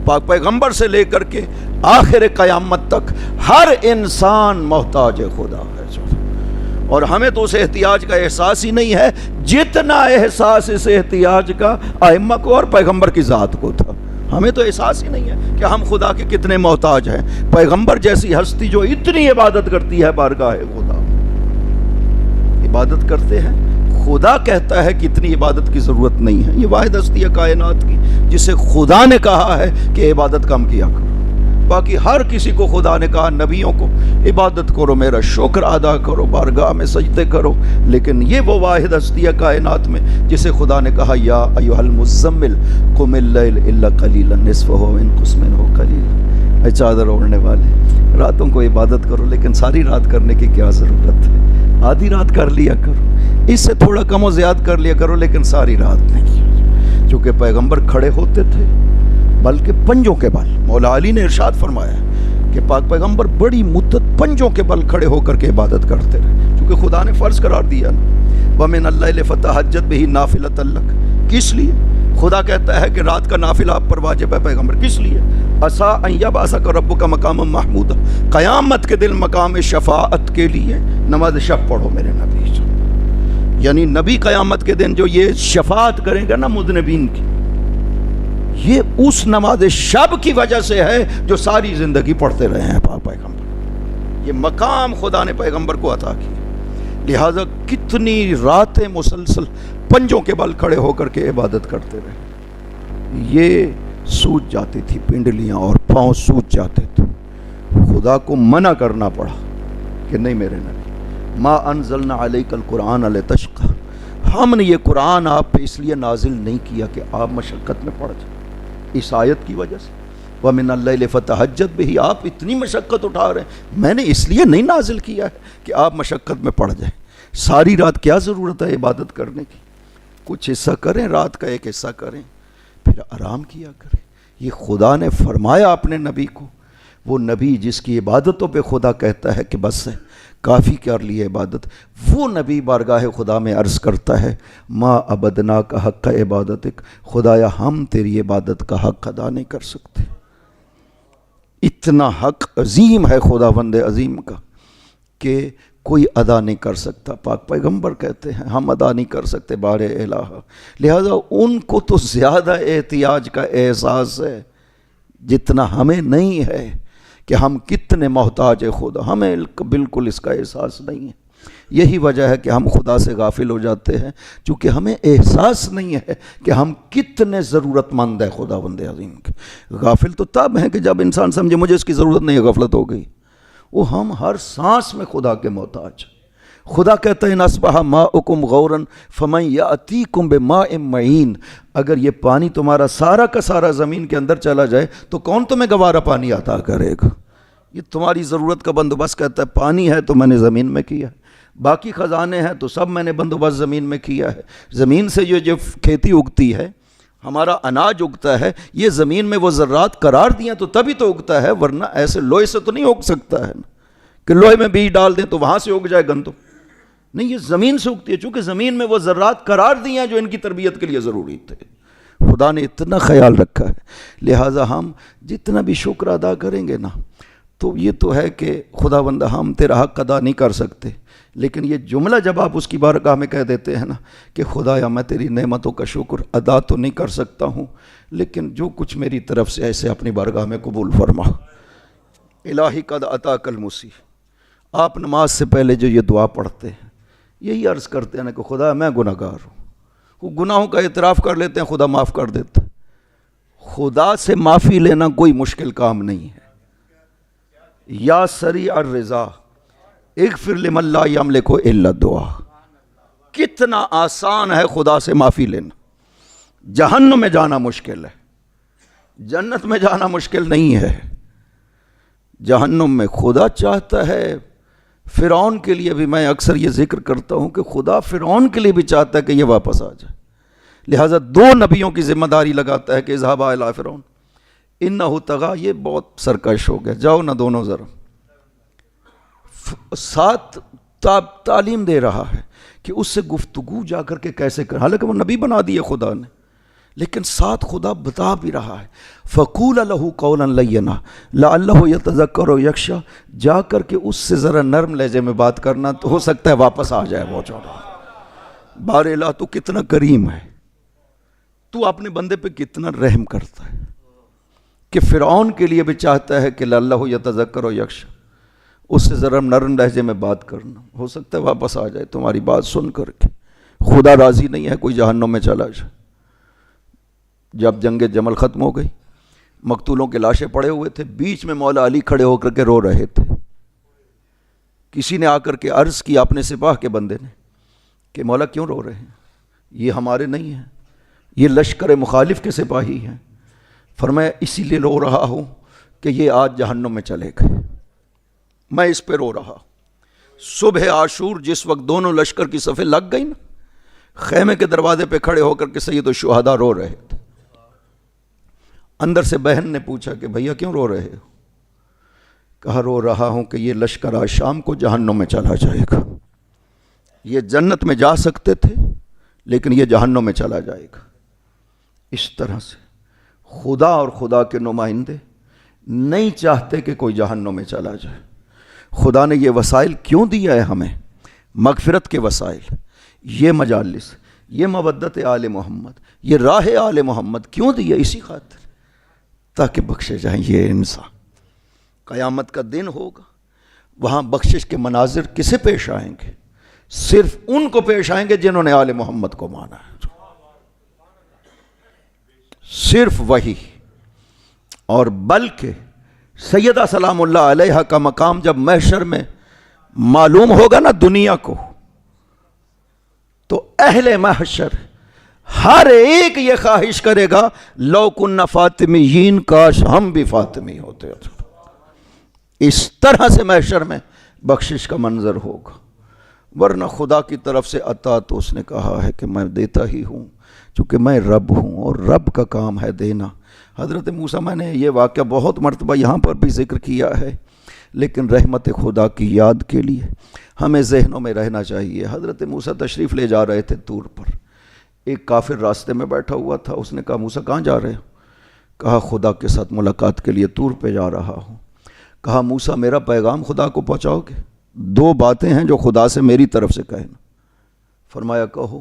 پاک پیغمبر سے لے کر کے آخر قیامت تک ہر انسان محتاج خدا ہے. اور ہمیں تو اس احتیاج کا احساس ہی نہیں ہے جتنا احساس اس احتیاج کا ائمہ کو اور پیغمبر کی ذات کو تھا. ہمیں تو احساس ہی نہیں ہے کہ ہم خدا کے کتنے محتاج ہیں. پیغمبر جیسی ہستی جو اتنی عبادت کرتی ہے بارگاہ خدا، عبادت کرتے ہیں، خدا کہتا ہے کہ اتنی عبادت کی ضرورت نہیں ہے. یہ واحد ہستی ہے کائنات کی جسے خدا نے کہا ہے کہ عبادت کم کیا کرو. باقی ہر کسی کو خدا نے کہا، نبیوں کو عبادت کرو، میرا شکر ادا کرو، بارگاہ میں سجدے کرو. لیکن یہ وہ واحد ہستی ہے کائنات میں جسے خدا نے کہا یا ایھا المزمل قم اللیل الا قلیلا نصفہ وانقص منہ قلیلا. اے چادر اوڑھنے والے، راتوں کو عبادت کرو لیکن ساری رات کرنے کی کیا ضرورت ہے؟ آدھی رات کر لیا کرو، اس سے تھوڑا کم و زیادہ کر لیا کرو لیکن ساری رات نہیں. چونکہ پیغمبر کھڑے ہوتے تھے بلکہ پنجوں کے بل. مولا علی نے ارشاد فرمایا کہ پاک پیغمبر بڑی مدت پنجوں کے بل کھڑے ہو کر کے عبادت کرتے رہے، چونکہ خدا نے فرض قرار دیا نا وَمِنَ اللَّيْلِ فَتَهَجَّدْ بِهِ نَافِلَةً لَكَ. کس لیے؟ خدا کہتا ہے کہ رات کا نافلہ آپ پر واجب ہے. پیغمبر کس لیے؟ عَسَىٰ أَن يَبْعَثَكَ رَبُّكَ مَقَامًا مَحْمُودًا. قیامت کے دن مقام شفاعت کے لیے نماز شب پڑھو میرے نبی. یعنی نبی قیامت کے دن جو یہ شفاعت کریں گا نا مذنبین کی، یہ اس نماز شب کی وجہ سے ہے جو ساری زندگی پڑھتے رہے ہیں پاک پیغمبر. یہ مقام خدا نے پیغمبر کو عطا کیا. لہٰذا کتنی راتیں مسلسل پنجوں کے بل کھڑے ہو کر کے عبادت کرتے رہے. یہ سوج جاتی تھی پنڈلیاں اور پاؤں سوج جاتے تھے. خدا کو منع کرنا پڑا کہ نہیں میرے نبی، ما انزلنا علیک القرآن لتشقی. ہم نے یہ قرآن آپ پہ اس لیے نازل نہیں کیا کہ آپ مشقت میں پڑ جائیں. اس آیت کی وجہ سے وَمِنَ اللَّيْلِ فَتَهَجَّدْ بِهِ، آپ اتنی مشقت اٹھا رہے ہیں، میں نے اس لیے نہیں نازل کیا ہے کہ آپ مشقت میں پڑ جائیں. ساری رات کیا ضرورت ہے عبادت کرنے کی؟ کچھ حصہ کریں، رات کا ایک حصہ کریں، پھر آرام کیا کریں. یہ خدا نے فرمایا اپنے نبی کو. وہ نبی جس کی عبادتوں پہ خدا کہتا ہے کہ بس ہے، کافی کر لیے عبادت، وہ نبی بارگاہ خدا میں عرض کرتا ہے ما عبدنا کا حق عبادتک. خدایا ہم تیری عبادت کا حق ادا نہیں کر سکتے. اتنا حق عظیم ہے خداوند عظیم کا کہ کوئی ادا نہیں کر سکتا. پاک پیغمبر کہتے ہیں ہم ادا نہیں کر سکتے بار الہ. لہذا ان کو تو زیادہ احتیاج کا احساس ہے جتنا ہمیں نہیں ہے کہ ہم کتنے محتاج خدا. ہمیں بالکل اس کا احساس نہیں ہے. یہی وجہ ہے کہ ہم خدا سے غافل ہو جاتے ہیں، چونکہ ہمیں احساس نہیں ہے کہ ہم کتنے ضرورت مند ہیں خداوند عظیم کے. غافل تو تب ہیں کہ جب انسان سمجھے مجھے اس کی ضرورت نہیں ہے، غفلت ہو گئی. وہ ہم ہر سانس میں خدا کے محتاج. خدا کہتا ہے ان اصبح ماؤکم غورا فمن یاتیکم بماء معین. اگر یہ پانی تمہارا سارا کا سارا زمین کے اندر چلا جائے تو کون تمہیں گوارا پانی عطا کرے گا؟ یہ تمہاری ضرورت کا بندوبست کہتا ہے. پانی ہے تو میں نے زمین میں کیا ہے، باقی خزانے ہیں تو سب میں نے بندوبست زمین میں کیا ہے. زمین سے جو کھیتی اگتی ہے، ہمارا اناج اگتا ہے، یہ زمین میں وہ ذرات قرار دیا تو تبھی تو اگتا ہے، ورنہ ایسے لوہے سے تو نہیں اگ سکتا ہے کہ لوہے میں بیج ڈال دیں تو وہاں سے اگ جائے گندم. نہیں، یہ زمین سے اگتی ہے، چونکہ زمین میں وہ ذرات قرار دی ہیں جو ان کی تربیت کے لیے ضروری تھے. خدا نے اتنا خیال رکھا ہے، لہٰذا ہم جتنا بھی شکر ادا کریں گے نا، تو یہ تو ہے کہ خدا بندہ ہم تیرا حق ادا نہیں کر سکتے، لیکن یہ جملہ جب آپ اس کی بارگاہ میں کہہ دیتے ہیں نا کہ خدایا میں تیری نعمتوں کا شکر ادا تو نہیں کر سکتا ہوں، لیکن جو کچھ میری طرف سے ایسے اپنی بارگاہ میں قبول فرما۔ الہی قد عطاک المسیح، آپ نماز سے پہلے جو یہ دعا پڑھتے ہیں یہی عرض کرتے ہیں نا کہ خدا میں گناہ گار ہوں، وہ گناہوں کا اعتراف کر لیتے ہیں، خدا معاف کر دیتا ہے۔ خدا سے معافی لینا کوئی مشکل کام نہیں ہے۔ یا سریع الرضا اغفر لمن لا یملک الا الدعاء، کتنا آسان ہے خدا سے معافی لینا۔ جہنم میں جانا مشکل ہے، جنت میں جانا مشکل نہیں ہے۔ جہنم میں خدا چاہتا ہے، فرعون کے لیے بھی میں اکثر یہ ذکر کرتا ہوں کہ خدا فرعون کے لیے بھی چاہتا ہے کہ یہ واپس آ جائے، لہٰذا دو نبیوں کی ذمہ داری لگاتا ہے کہ اذهبا الی فرعون انہ طغی، یہ بہت سرکش ہو گیا، جاؤ نہ دونوں ذرا۔ ساتھ تعلیم دے رہا ہے کہ اس سے گفتگو جا کر کے کیسے کر، حالانکہ وہ نبی بنا دیے خدا نے، لیکن ساتھ خدا بتا بھی رہا ہے فقول لہ قولا لینا لعلہ یتذکر و یخشی، جا کر کے اس سے ذرا نرم لہجے میں بات کرنا، تو ہو سکتا ہے واپس آ جائے وہ چوڑا۔ بار الہ تو کتنا کریم ہے، تو اپنے بندے پہ کتنا رحم کرتا ہے کہ فرعون کے لیے بھی چاہتا ہے کہ لعلہ یتذکر و یخشی، اس سے ذرا نرم لہجے میں بات کرنا، ہو سکتا ہے واپس آ جائے تمہاری بات سن کر کے۔ خدا راضی نہیں ہے کوئی جہنم میں چلا جائے۔ جب جنگ جمل ختم ہو گئی، مقتولوں کے لاشیں پڑے ہوئے تھے، بیچ میں مولا علی کھڑے ہو کر کے رو رہے تھے۔ کسی نے آ کر کے عرض کی اپنے سپاہ کے بندے نے کہ مولا کیوں رو رہے ہیں؟ یہ ہمارے نہیں ہیں، یہ لشکر مخالف کے سپاہی ہیں۔ فرمایا اسی لیے رو رہا ہوں کہ یہ آج جہنم میں چلے گئے، میں اس پہ رو رہا۔ صبح عاشور جس وقت دونوں لشکر کی صفیں لگ گئی نا، خیمے کے دروازے پہ کھڑے ہو کر کے سید الشہداء رو رہے تھے۔ اندر سے بہن نے پوچھا کہ بھیا کیوں رو رہے ہو؟ کہا رو رہا ہوں کہ یہ لشکر آج شام کو جہنم میں چلا جائے گا، یہ جنت میں جا سکتے تھے لیکن یہ جہنم میں چلا جائے گا۔ اس طرح سے خدا اور خدا کے نمائندے نہیں چاہتے کہ کوئی جہنم میں چلا جائے۔ خدا نے یہ وسائل کیوں دیا ہے ہمیں؟ مغفرت کے وسائل، یہ مجالس، یہ مودت آل محمد، یہ راہ آل محمد کیوں دیا؟ اسی خاطر تاکہ بخشے جائیں یہ انسان۔ قیامت کا دن ہوگا، وہاں بخشش کے مناظر کسے پیش آئیں گے؟ صرف ان کو پیش آئیں گے جنہوں نے آل محمد کو مانا ہے، صرف وہی۔ اور بلکہ سیدہ سلام اللہ علیہ کا مقام جب محشر میں معلوم ہوگا نا دنیا کو، تو اہل محشر ہر ایک یہ خواہش کرے گا لو کننا فاطمیین، کاش ہم بھی فاطمی ہوتے۔ اس طرح سے محشر میں بخشش کا منظر ہوگا، ورنہ خدا کی طرف سے عطا تو اس نے کہا ہے کہ میں دیتا ہی ہوں، چونکہ میں رب ہوں اور رب کا کام ہے دینا۔ حضرت موسیٰ، میں نے یہ واقعہ بہت مرتبہ یہاں پر بھی ذکر کیا ہے، لیکن رحمت خدا کی یاد کے لیے ہمیں ذہنوں میں رہنا چاہیے۔ حضرت موسیٰ تشریف لے جا رہے تھے طور پر، ایک کافر راستے میں بیٹھا ہوا تھا، اس نے کہا موسیٰ کہاں جا رہے ہو؟ کہا خدا کے ساتھ ملاقات کے لیے طور پہ جا رہا ہوں۔ کہا موسیٰ میرا پیغام خدا کو پہنچاؤ گے؟ دو باتیں ہیں جو خدا سے میری طرف سے کہنا۔ فرمایا کہو۔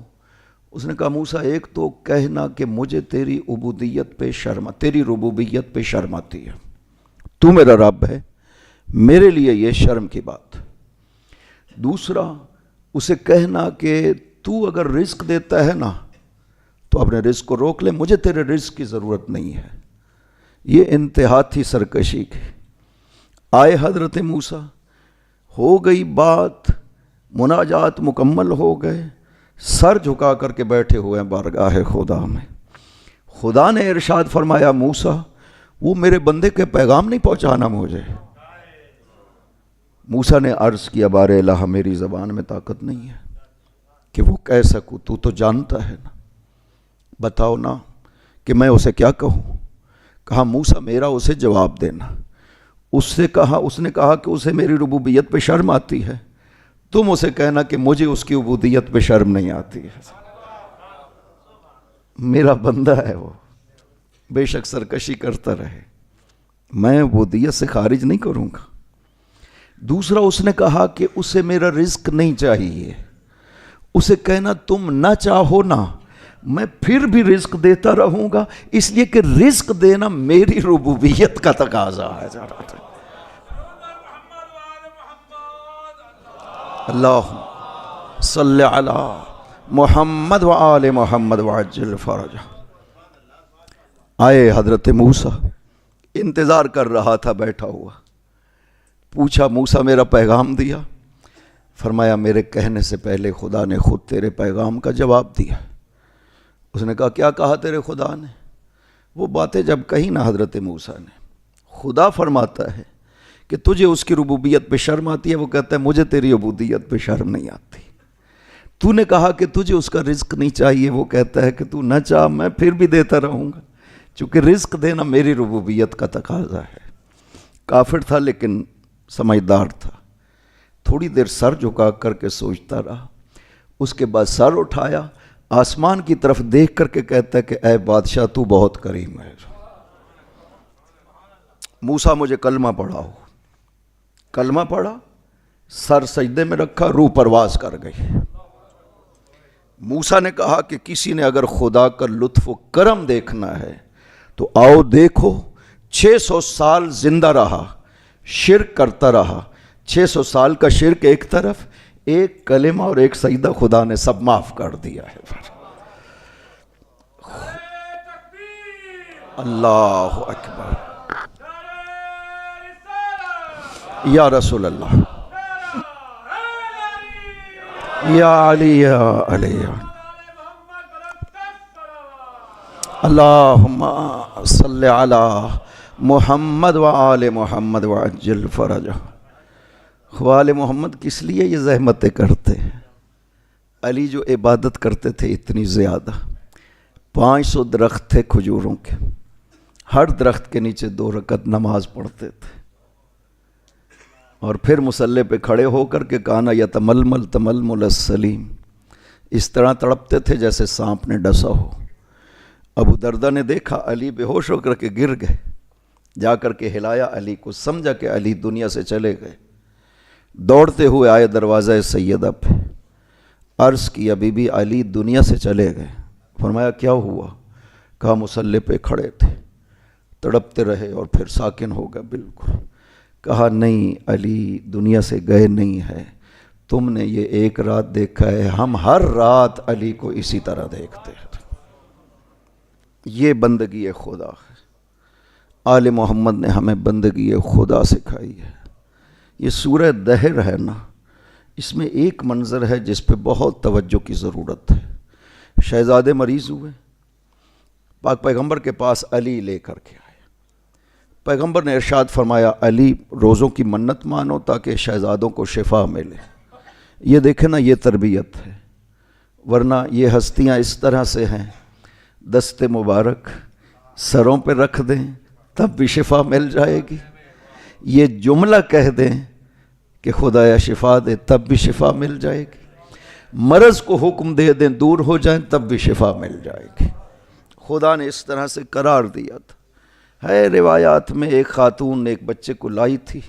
اس نے کہا موسیٰ ایک تو کہنا کہ مجھے تیری عبودیت پہ شرم، تیری ربوبیت پہ شرم آتی ہے، تو میرا رب ہے، میرے لیے یہ شرم کی بات۔ دوسرا اسے کہنا کہ تو اگر رزق دیتا ہے نا تو اپنے رزق کو روک لے، مجھے تیرے رزق کی ضرورت نہیں ہے۔ یہ انتہا تھی سرکشی کی۔ آئے حضرت موسیٰ، ہو گئی بات، مناجات مکمل ہو گئے، سر جھکا کر کے بیٹھے ہوئے ہیں بارگاہ خدا میں۔ خدا نے ارشاد فرمایا موسیٰ وہ میرے بندے کے پیغام نہیں پہنچانا مجھے۔ موسیٰ نے عرض کیا بار الہ میری زبان میں طاقت نہیں ہے کہ وہ کہہ سکوں، تو جانتا ہے نا، بتاؤ نا کہ میں اسے کیا کہوں۔ کہا موسیٰ میرا اسے جواب دینا۔ اس نے کہا کہ اسے میری ربوبیت پہ شرم آتی ہے، تم اسے کہنا کہ مجھے اس کی عبودیت پہ شرم نہیں آتی ہے۔ میرا بندہ ہے وہ، بے شک سرکشی کرتا رہے، میں عبودیت سے خارج نہیں کروں گا۔ دوسرا اس نے کہا کہ اسے میرا رزق نہیں چاہیے، اسے کہنا تم نہ چاہو نا، میں پھر بھی رزق دیتا رہوں گا، اس لیے کہ رزق دینا میری ربوبیت کا تقاضا ہے۔ اللہم صلی علی محمد وآل محمد وعجل فرجہ۔ آئے حضرت موسیٰ، انتظار کر رہا تھا بیٹھا ہوا، پوچھا موسیٰ میرا پیغام دیا؟ فرمایا میرے کہنے سے پہلے خدا نے خود تیرے پیغام کا جواب دیا۔ اس نے کہا کیا کہا تیرے خدا نے؟ وہ باتیں جب کہی نا حضرت موسیٰ نے، خدا فرماتا ہے کہ تجھے اس کی ربوبیت پہ شرم آتی ہے، وہ کہتا ہے مجھے تیری عبودیت پہ شرم نہیں آتی۔ تو نے کہا کہ تجھے اس کا رزق نہیں چاہیے، وہ کہتا ہے کہ تو نہ چاہ میں پھر بھی دیتا رہوں گا، چونکہ رزق دینا میری ربوبیت کا تقاضا ہے۔ کافر تھا لیکن سمجھدار تھا، تھوڑی دیر سر جھکا کر کے سوچتا رہا، اس کے بعد سر اٹھایا، آسمان کی طرف دیکھ کر کے کہتا ہے کہ اے بادشاہ تو بہت کریم ہے، موسیٰ مجھے کلمہ پڑھاؤ۔ کلمہ پڑھا، سر سجدے میں رکھا، روح پرواز کر گئی۔ موسیٰ نے کہا کہ کسی نے اگر خدا کا لطف و کرم دیکھنا ہے تو آؤ دیکھو، 600 سال زندہ رہا، شرک کرتا رہا، 600 سال کا شرک ایک طرف، ایک کلمہ اور ایک سجدہ خدا نے سب معاف کر دیا ہے۔ اللہ اکبر، یا رسول اللہ، یا علی یا علی، اللہم صلی علی محمد وآل محمد وعجل فرجہ۔ خوال محمد کس لیے یہ زحمتیں کرتے ہیں؟ علی جو عبادت کرتے تھے اتنی زیادہ، 500 درخت تھے کھجوروں کے، ہر درخت کے نیچے 2 رکعت نماز پڑھتے تھے، اور پھر مصلی پہ کھڑے ہو کر کے کانا یتململ تململ السلیم، اس طرح تڑپتے تھے جیسے سانپ نے ڈسا ہو۔ ابو دردہ نے دیکھا علی بے ہوش ہو کر کے گر گئے، جا کر کے ہلایا علی کو، سمجھا کہ علی دنیا سے چلے گئے، دوڑتے ہوئے آئے دروازہ سیدہ پہ، عرض کیا بی بی علی دنیا سے چلے گئے۔ فرمایا کیا ہوا؟ کہا مصلی پہ کھڑے تھے، تڑپتے رہے اور پھر ساکن ہو گئے بالکل۔ کہا نہیں علی دنیا سے گئے نہیں ہے، تم نے یہ ایک رات دیکھا ہے، ہم ہر رات علی کو اسی طرح دیکھتے ہیں۔ یہ بندگی خدا ہے، آل محمد نے ہمیں بندگی خدا سکھائی ہے۔ یہ سورہ دہر ہے نا، اس میں ایک منظر ہے جس پہ بہت توجہ کی ضرورت ہے۔ شہزادے مریض ہوئے، پاک پیغمبر کے پاس علی لے کر کے آئے، پیغمبر نے ارشاد فرمایا علی روزوں کی منت مانو تاکہ شہزادوں کو شفا ملے۔ یہ دیکھیں نا، یہ تربیت ہے، ورنہ یہ ہستیاں اس طرح سے ہیں، دست مبارک سروں پہ رکھ دیں تب بھی شفا مل جائے گی، یہ جملہ کہہ دیں کہ خدایا شفا دے تب بھی شفا مل جائے گی، مرض کو حکم دے دیں دور ہو جائیں تب بھی شفا مل جائے گی۔ خدا نے اس طرح سے قرار دیا تھا۔ ہے روایات میں ایک خاتون نے ایک بچے کو لائی تھی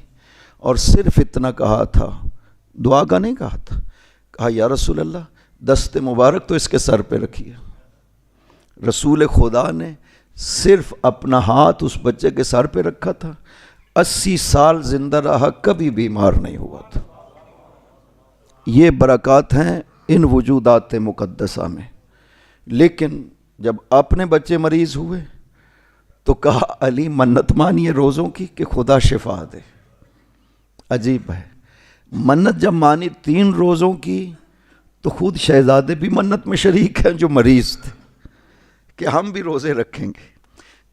اور صرف اتنا کہا تھا، دعا کا نہیں کہا تھا، کہا یا رسول اللہ دست مبارک تو اس کے سر پہ رکھیے۔ رسول خدا نے صرف اپنا ہاتھ اس بچے کے سر پہ رکھا تھا، 80 سال زندہ رہا، کبھی بیمار نہیں ہوا تھا۔ یہ برکات ہیں ان وجودات مقدسہ میں۔ لیکن جب اپنے بچے مریض ہوئے تو کہا علی منت مانیے روزوں کی کہ خدا شفا دے۔ عجیب ہے، منت جب مانی 3 روزوں کی تو خود شہزادے بھی منت میں شریک ہیں جو مریض تھے کہ ہم بھی روزے رکھیں گے۔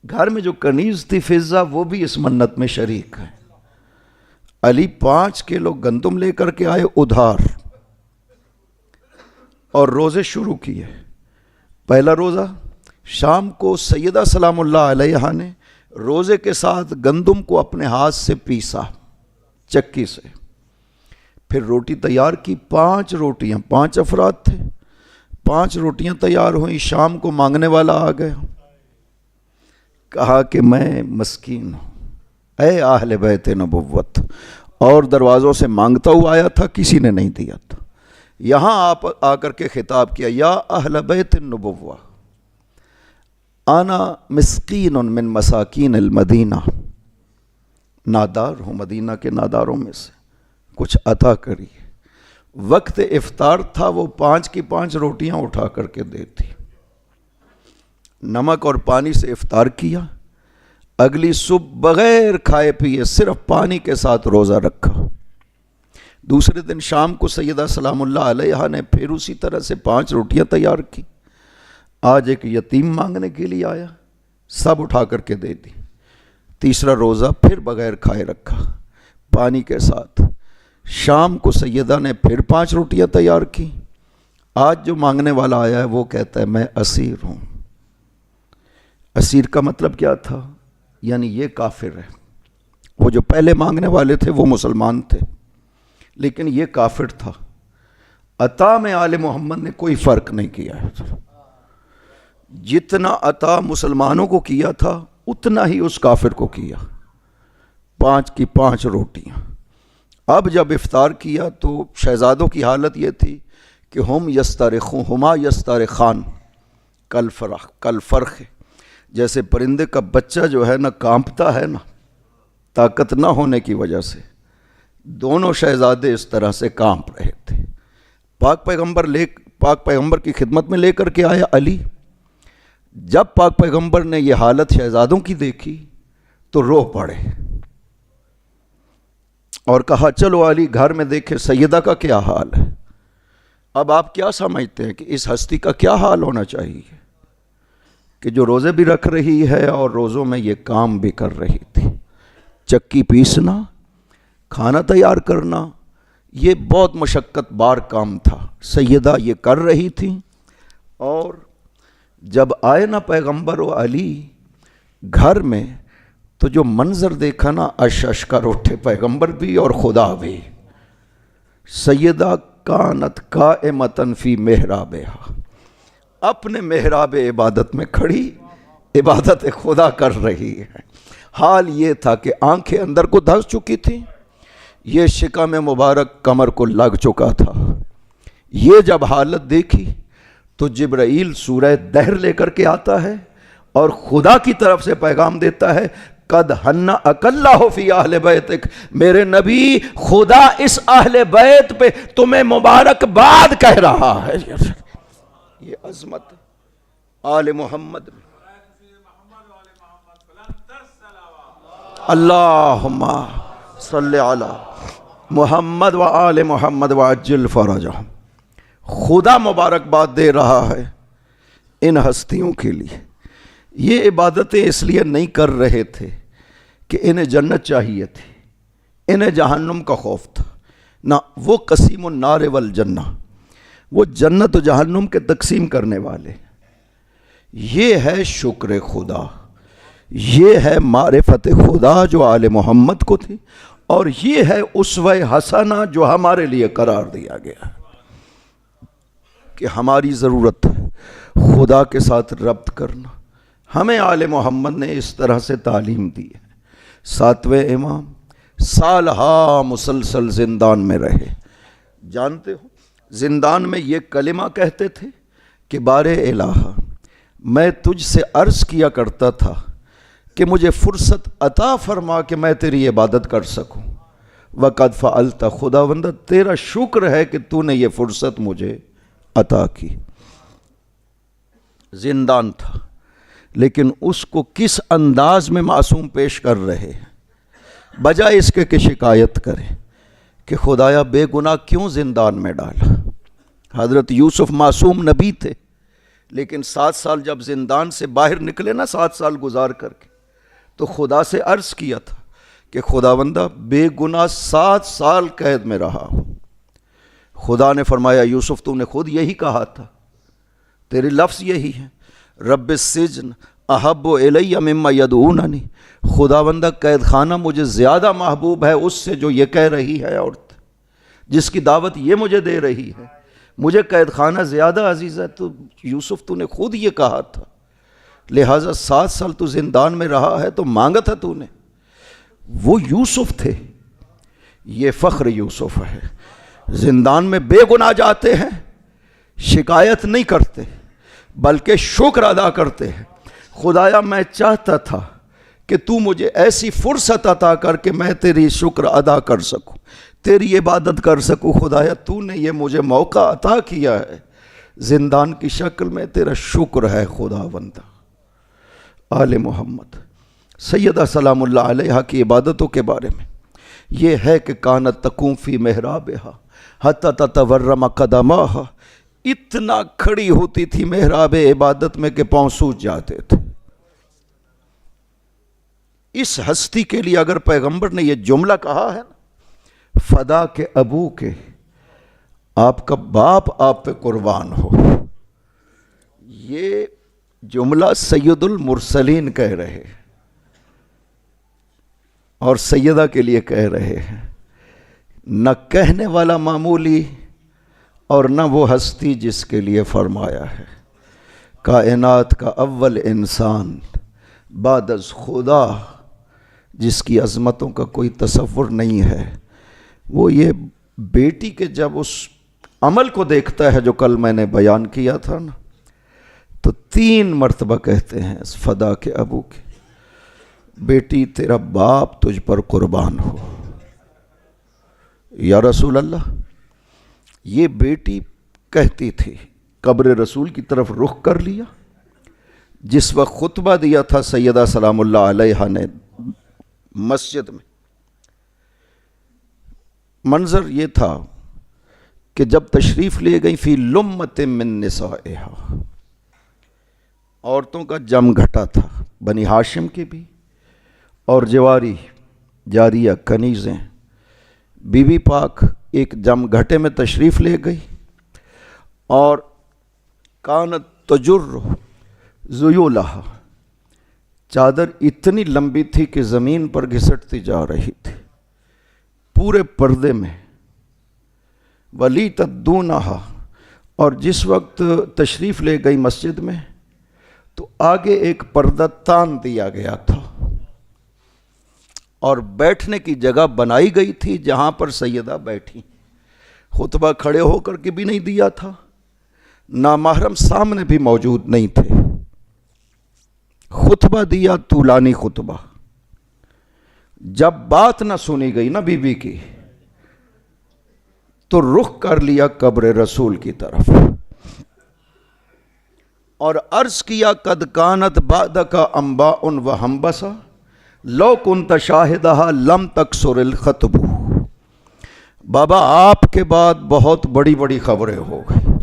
گھر میں جو کنیز تھی فضہ وہ بھی اس منت میں شریک ہے۔ علی 5 کلو گندم لے کر کے آئے ادھار اور روزے شروع کیے۔ پہلا روزہ شام کو سیدہ سلام اللہ علیہا نے روزے کے ساتھ گندم کو اپنے ہاتھ سے پیسا چکی سے، پھر روٹی تیار کی، 5 روٹیاں، 5 افراد تھے، 5 روٹیاں تیار ہوئیں، شام کو مانگنے والا آ گیا، کہا کہ میں مسکین ہوں، اے اہل بیت نبوت، اور دروازوں سے مانگتا ہوا آیا تھا، کسی نے نہیں دیا تھا۔ یہاں آپ آ کر کے خطاب کیا، یا اہل بیت النبوہ انا مسکین من مساکین المدینہ، نادار ہوں، مدینہ کے ناداروں میں سے، کچھ عطا کریے۔ وقت افطار تھا، وہ 5 کی 5 روٹیاں اٹھا کر کے دیتی، نمک اور پانی سے افطار کیا، اگلی صبح بغیر کھائے پیے صرف پانی کے ساتھ روزہ رکھا۔ دوسرے دن شام کو سیدہ سلام اللہ علیہا نے پھر اسی طرح سے 5 روٹیاں تیار کی۔ آج ایک یتیم مانگنے کے لیے آیا، سب اٹھا کر کے دے دی۔ تیسرا روزہ پھر بغیر کھائے رکھا، پانی کے ساتھ۔ شام کو سیدہ نے پھر 5 روٹیاں تیار کی۔ آج جو مانگنے والا آیا ہے وہ کہتا ہے میں اسیر ہوں۔ اسیر کا مطلب کیا تھا؟ یعنی یہ کافر ہے۔ وہ جو پہلے مانگنے والے تھے وہ مسلمان تھے، لیکن یہ کافر تھا۔ عطا میں آل محمد نے کوئی فرق نہیں کیا ہے، جتنا عطا مسلمانوں کو کیا تھا اتنا ہی اس کافر کو کیا، 5 کی 5 روٹیاں۔ اب جب افطار کیا تو شہزادوں کی حالت یہ تھی کہ ہم یسترخون، ہما یسترخان کل فرخ، جیسے پرندے کا بچہ جو ہے نا کانپتا ہے نا، طاقت نہ ہونے کی وجہ سے، دونوں شہزادے اس طرح سے کانپ رہے تھے۔ پاک پیغمبر کی خدمت میں لے کر کے آیا علی۔ جب پاک پیغمبر نے یہ حالت شہزادوں کی دیکھی تو رو پڑے اور کہا چلو علی گھر میں دیکھے سیدہ کا کیا حال ہے۔ اب آپ کیا سمجھتے ہیں کہ اس ہستی کا کیا حال ہونا چاہیے کہ جو روزے بھی رکھ رہی ہے اور روزوں میں یہ کام بھی کر رہی تھی، چکی پیسنا، کھانا تیار کرنا، یہ بہت مشقت بار کام تھا، سیدہ یہ کر رہی تھی۔ اور جب آئے نا پیغمبر و علی گھر میں تو جو منظر دیکھا نا، اش کر اٹھے پیغمبر بھی اور خدا بھی۔ سیدہ کانت قائمۃ فی محرابہا، اپنے محراب عبادت میں کھڑی عبادت خدا کر رہی ہے۔ حال یہ تھا کہ آنکھیں اندر کو دھس چکی تھی، یہ شکم مبارک کمر کو لگ چکا تھا۔ یہ جب حالت دیکھی تو جبرائیل سورہ دہر لے کر کے آتا ہے اور خدا کی طرف سے پیغام دیتا ہے، قد حنّ اللہ فی اہل بیتک، میرے نبی خدا اس اہل بیت پہ تمہیں مبارکباد کہہ رہا ہے۔ یہ عظمت آل محمد، اللہم صلی علی محمد و آل محمد وعجل فرجہم۔ خدا مبارکباد دے رہا ہے ان ہستیوں کے لیے۔ یہ عبادتیں اس لیے نہیں کر رہے تھے کہ انہیں جنت چاہیے تھی، انہیں جہنم کا خوف تھا، نہ وہ قسیم النار والجنہ، وہ جنت و جہنم کے تقسیم کرنے والے۔ یہ ہے شکر خدا، یہ ہے معرفت خدا جو آل محمد کو تھی، اور یہ ہے اسوہ حسنہ جو ہمارے لیے قرار دیا گیا کہ ہماری ضرورت ہے خدا کے ساتھ ربط کرنا۔ ہمیں آل محمد نے اس طرح سے تعلیم دی ہے۔ 7ویں امام سالہا مسلسل زندان میں رہے، جانتے ہو زندان میں یہ کلمہ کہتے تھے کہ بار الہ، میں تجھ سے عرض کیا کرتا تھا کہ مجھے فرصت عطا فرما کہ میں تیری عبادت کر سکوں۔ وقد فعلت، خداوند تیرا شکر ہے کہ تو نے یہ فرصت مجھے عطا کی۔ زندان تھا، لیکن اس کو کس انداز میں معصوم پیش کر رہے ہیں، بجائے اس کے کہ شکایت کرے کہ خدایا بے گناہ کیوں زندان میں ڈالا۔ حضرت یوسف معصوم نبی تھے، لیکن 7 سال جب زندان سے باہر نکلے نا، 7 سال گزار کر کے، تو خدا سے عرض کیا تھا کہ خداوندہ بے گناہ 7 سال قید میں رہا ہوں۔ خدا نے فرمایا یوسف تو نے خود یہی کہا تھا، تیرے لفظ یہی ہیں، رب السجن احب الی مما یدعوننی، خداوندہ قید خانہ مجھے زیادہ محبوب ہے اس سے جو یہ کہہ رہی ہے عورت، جس کی دعوت یہ مجھے دے رہی ہے۔ مجھے قید خانہ زیادہ عزیز ہے. تو یوسف تو نے خود یہ کہا تھا, لہٰذا 7 سال تو زندان میں رہا ہے تو مانگا تھا تو نے. وہ یوسف تھے, یہ فخر یوسف ہے. زندان میں بے گناہ جاتے ہیں, شکایت نہیں کرتے بلکہ شکر ادا کرتے ہیں. خدایا میں چاہتا تھا کہ تو مجھے ایسی فرصت عطا کر کے میں تیری شکر ادا کر سکوں, تیری عبادت کر سکوں. خدایا تو نے یہ مجھے موقع عطا کیا ہے, زندان کی شکل میں تیرا شکر ہے خدا بندہ. آل محمد سیدہ سلام اللہ علیہ کی عبادتوں کے بارے میں یہ ہے کہ کانت تقوم فی محرابہا حتی تتورم قدماہا, اتنا کھڑی ہوتی تھی محراب عبادت میں کہ پاؤں سوج جاتے تھے. اس ہستی کے لیے اگر پیغمبر نے یہ جملہ کہا ہے نا, فدا کے ابو کے, آپ کا باپ آپ پہ قربان ہو, یہ جملہ سید المرسلین کہہ رہے ہیں اور سیدہ کے لیے کہہ رہے ہیں. نہ کہنے والا معمولی اور نہ وہ ہستی جس کے لیے فرمایا ہے کائنات کا اول انسان بعد از خدا, جس کی عظمتوں کا کوئی تصور نہیں ہے. وہ یہ بیٹی کے جب اس عمل کو دیکھتا ہے جو کل میں نے بیان کیا تھا نا, تو 3 مرتبہ کہتے ہیں فدا کے ابو کے, بیٹی تیرا باپ تجھ پر قربان ہو. یا رسول اللہ, یہ بیٹی کہتی تھی, قبر رسول کی طرف رخ کر لیا. جس وقت خطبہ دیا تھا سیدہ سلام اللہ علیہ نے مسجد میں, منظر یہ تھا کہ جب تشریف لے گئی فی لمت من نسائہا, عورتوں کا جم گھٹا تھا, بنی ہاشم کے بھی اور جواری جاریہ کنیزیں. بی بی پاک ایک جم گھٹے میں تشریف لے گئی اور کانت تجر ذیولہا, چادر اتنی لمبی تھی کہ زمین پر گھسٹتی جا رہی تھی پورے پردے میں. ولی تدونہا, اور جس وقت تشریف لے گئی مسجد میں تو آگے ایک پردہ تان دیا گیا تھا اور بیٹھنے کی جگہ بنائی گئی تھی جہاں پر سیدہ بیٹھی. خطبہ کھڑے ہو کر کے بھی نہیں دیا تھا, نامحرم سامنے بھی موجود نہیں تھے. خطبہ دیا طولانی خطبہ. جب بات نہ سنی گئی نا بی بی کی, تو رخ کر لیا قبر رسول کی طرف اور عرض کیا قد کانت بعدک انباء و ہمبسا لو کنت شاہدہا لم تکسر الخطب. بابا آپ کے بعد بہت بڑی بڑی خبریں ہو گئی.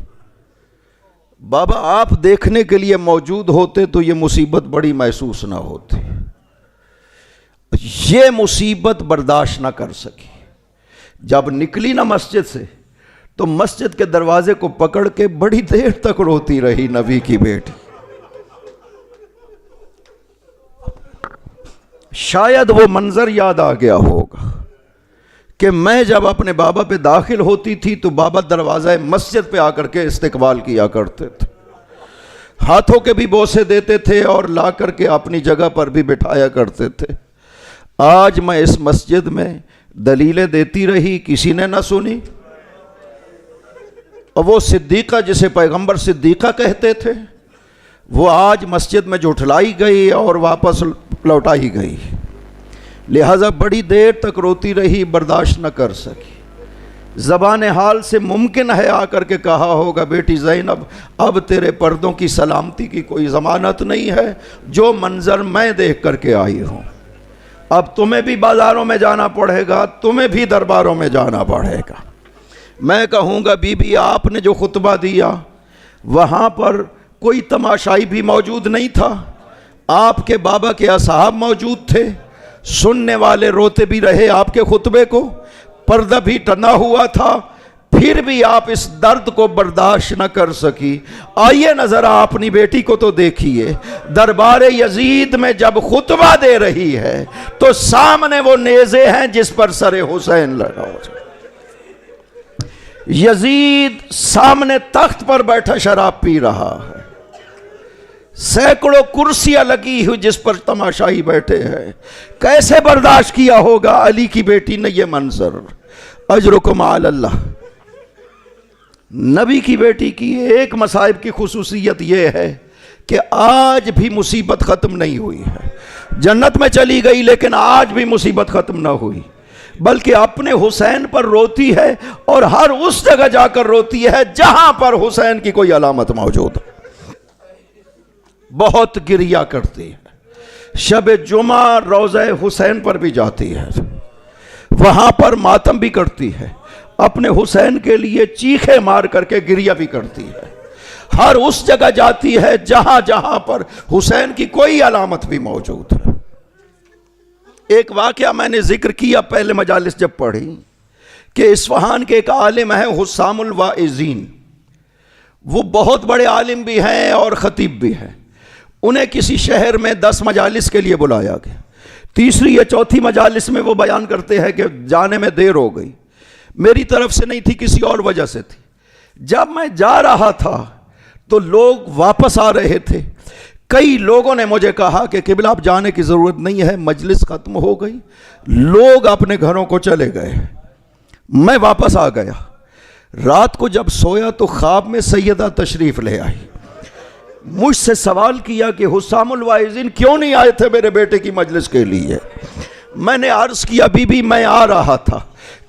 بابا آپ دیکھنے کے لیے موجود ہوتے تو یہ مصیبت بڑی محسوس نہ ہوتی. یہ مصیبت برداشت نہ کر سکی. جب نکلی نا مسجد سے تو مسجد کے دروازے کو پکڑ کے بڑی دیر تک روتی رہی نبی کی بیٹی. شاید وہ منظر یاد آ گیا ہوگا کہ میں جب اپنے بابا پہ داخل ہوتی تھی تو بابا دروازہ مسجد پہ آ کر کے استقبال کیا کرتے تھے, ہاتھوں کے بھی بوسے دیتے تھے اور لا کر کے اپنی جگہ پر بھی بٹھایا کرتے تھے. آج میں اس مسجد میں دلیلیں دیتی رہی, کسی نے نہ سنی. اور وہ صدیقہ جسے پیغمبر صدیقہ کہتے تھے, وہ آج مسجد میں جھٹلائی گئی اور واپس لوٹائی گئی. لہٰذا بڑی دیر تک روتی رہی, برداشت نہ کر سکی. زبان حال سے ممکن ہے آ کر کے کہا ہوگا بیٹی زینب اب تیرے پردوں کی سلامتی کی کوئی ضمانت نہیں ہے. جو منظر میں دیکھ کر کے آئی ہوں, اب تمہیں بھی بازاروں میں جانا پڑے گا, تمہیں بھی درباروں میں جانا پڑے گا. میں کہوں گا بی بی آپ نے جو خطبہ دیا وہاں پر کوئی تماشائی بھی موجود نہیں تھا, آپ کے بابا کے اصحاب موجود تھے, سننے والے روتے بھی رہے آپ کے خطبے کو, پردہ بھی ٹنا ہوا تھا, پھر بھی آپ اس درد کو برداشت نہ کر سکی. آئیے نظر اپنی بیٹی کو تو دیکھیے, دربار یزید میں جب خطبہ دے رہی ہے تو سامنے وہ نیزے ہیں جس پر سر حسین لگا ہو. یزید سامنے تخت پر بیٹھا شراب پی رہا ہے، سینکڑوں کرسیاں لگی ہوئی جس پر تماشائی بیٹھے ہیں. کیسے برداشت کیا ہوگا علی کی بیٹی نے یہ منظر؟ اجرکم علی اللہ. نبی کی بیٹی کی ایک مصائب کی خصوصیت یہ ہے کہ آج بھی مصیبت ختم نہیں ہوئی ہے. جنت میں چلی گئی لیکن آج بھی مصیبت ختم نہ ہوئی، بلکہ اپنے حسین پر روتی ہے، اور ہر اس جگہ جا کر روتی ہے جہاں پر حسین کی کوئی علامت موجود ہے. بہت گریہ کرتی ہے. شب جمعہ روضہ حسین پر بھی جاتی ہے، وہاں پر ماتم بھی کرتی ہے، اپنے حسین کے لیے چیخے مار کر کے گریہ بھی کرتی ہے. ہر اس جگہ جاتی ہے جہاں جہاں پر حسین کی کوئی علامت بھی موجود ہے. ایک واقعہ میں نے ذکر کیا پہلے مجالس جب پڑھی کہ اصفہان کے ایک عالم ہیں حسام الواعظین. وہ بہت بڑے عالم بھی ہیں اور خطیب بھی ہیں. انہیں کسی شہر میں 10 مجالس کے لیے بلایا گیا. تیسری یا چوتھی مجالس میں وہ بیان کرتے ہیں کہ جانے میں دیر ہو گئی. میری طرف سے نہیں تھی، کسی اور وجہ سے تھی. جب میں جا رہا تھا تو لوگ واپس آ رہے تھے. کئی لوگوں نے مجھے کہا کہ قبلہ اب جانے کی ضرورت نہیں ہے، مجلس ختم ہو گئی. لوگ اپنے گھروں کو چلے گئے. میں واپس آ گیا. رات کو جب سویا تو خواب میں سیدہ تشریف لے آئی. مجھ سے سوال کیا کہ حسام الواعظین کیوں نہیں آئے تھے میرے بیٹے کی مجلس کے لیے؟ میں نے عرض کیا بی بی میں آ رہا تھا.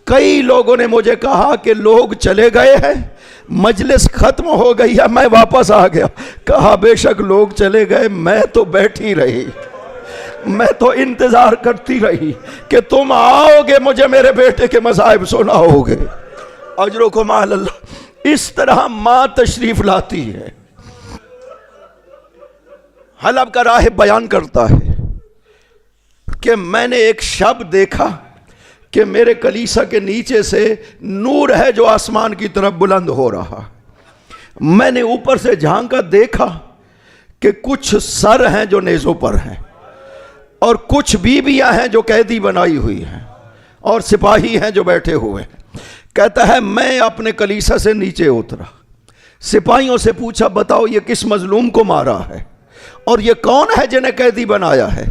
کئی لوگوں نے مجھے کہا کہ لوگ چلے گئے ہیں، مجلس ختم ہو گئی ہے، میں واپس آ گیا. کہا بے شک لوگ چلے گئے، میں تو بیٹھی رہی، میں تو انتظار کرتی رہی کہ تم آؤ گے، مجھے میرے بیٹے کے مصائب سناؤ گے. اجرکم علی اللہ. اس طرح ماں تشریف لاتی ہے. حلب کا راہب بیان کرتا ہے کہ میں نے ایک شب دیکھا کہ میرے کلیسا کے نیچے سے نور ہے جو آسمان کی طرف بلند ہو رہا. میں نے اوپر سے جھانکا، دیکھا کہ کچھ سر ہیں جو نیزوں پر ہیں، اور کچھ بیویاں ہیں جو قیدی بنائی ہوئی ہیں، اور سپاہی ہیں جو بیٹھے ہوئے ہیں. کہتا ہے میں اپنے کلیسا سے نیچے اترا. سپاہیوں سے پوچھا بتاؤ یہ کس مظلوم کو مارا ہے اور یہ کون ہے جنہیں قیدی بنایا ہے؟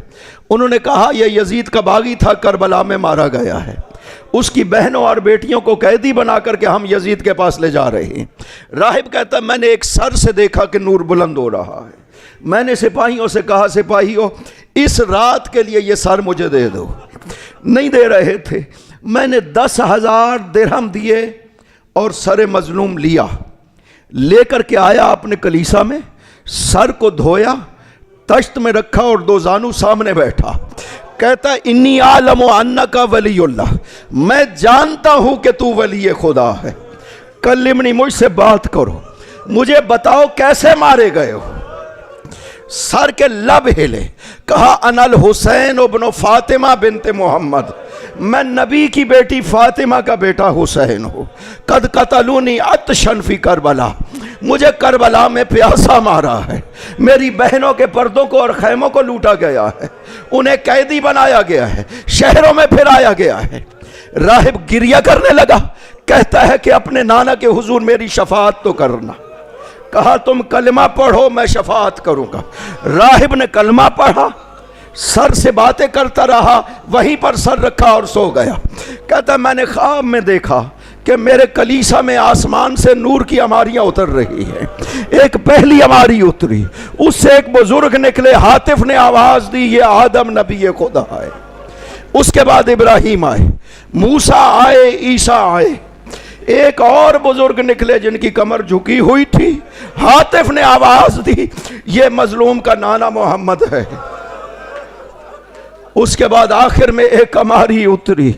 انہوں نے کہا یہ یزید کا باغی تھا، کربلا میں مارا گیا ہے. اس کی بہنوں اور بیٹیوں کو قیدی بنا کر کے ہم یزید کے پاس لے جا رہے ہیں. راہب کہتا ہے میں نے ایک سر سے دیکھا کہ نور بلند ہو رہا ہے. میں نے سپاہیوں سے کہا سپاہیوں اس رات کے لیے یہ سر مجھے دے دو. نہیں دے رہے تھے. میں نے 10,000 درہم دیے اور سر مظلوم لیا، لے کر کے آیا اپنے کلیسا میں، سر کو دھویا، تشت میں رکھا اور 2 زانو سامنے بیٹھا. کہتا انی عالم انکا ولی اللہ، میں جانتا ہوں کہ تو ولی خدا ہے. کلمنی، مجھ سے بات کرو، مجھے بتاؤ کیسے مارے گئے ہو. سر کے لب ہلے. کہا انا الحسین ابن فاطمہ بنت محمد، میں نبی کی بیٹی فاطمہ کا بیٹا حسین ہوں. قد قتلونی عطشا فی کربلا، مجھے کربلا میں پیاسا مارا ہے. میری بہنوں کے پردوں کو اور خیموں کو لوٹا گیا ہے، انہیں قیدی بنایا گیا ہے، شہروں میں پھرایا گیا ہے. راہب گریہ کرنے لگا. کہتا ہے کہ اپنے نانا کے حضور میری شفاعت تو کرنا. کہا تم کلمہ پڑھو میں شفاعت کروں گا. راہب نے کلمہ پڑھا، سر سے باتیں کرتا رہا، وہیں پر سر رکھا اور سو گیا. کہتا میں نے خواب میں دیکھا کہ میرے کلیسا میں آسمان سے نور کی عماریاں اتر رہی ہیں. ایک پہلی عماری اتری، اس سے ایک بزرگ نکلے. ہاتف نے آواز دی یہ آدم نبی خدا ہے. اس کے بعد ابراہیم آئے، موسیٰ آئے، عیسیٰ آئے. ایک اور بزرگ نکلے جن کی کمر جھکی ہوئی تھی. ہاتف نے آواز دی یہ مظلوم کا نانا محمد ہے. اس کے بعد آخر میں ایک عماری اتری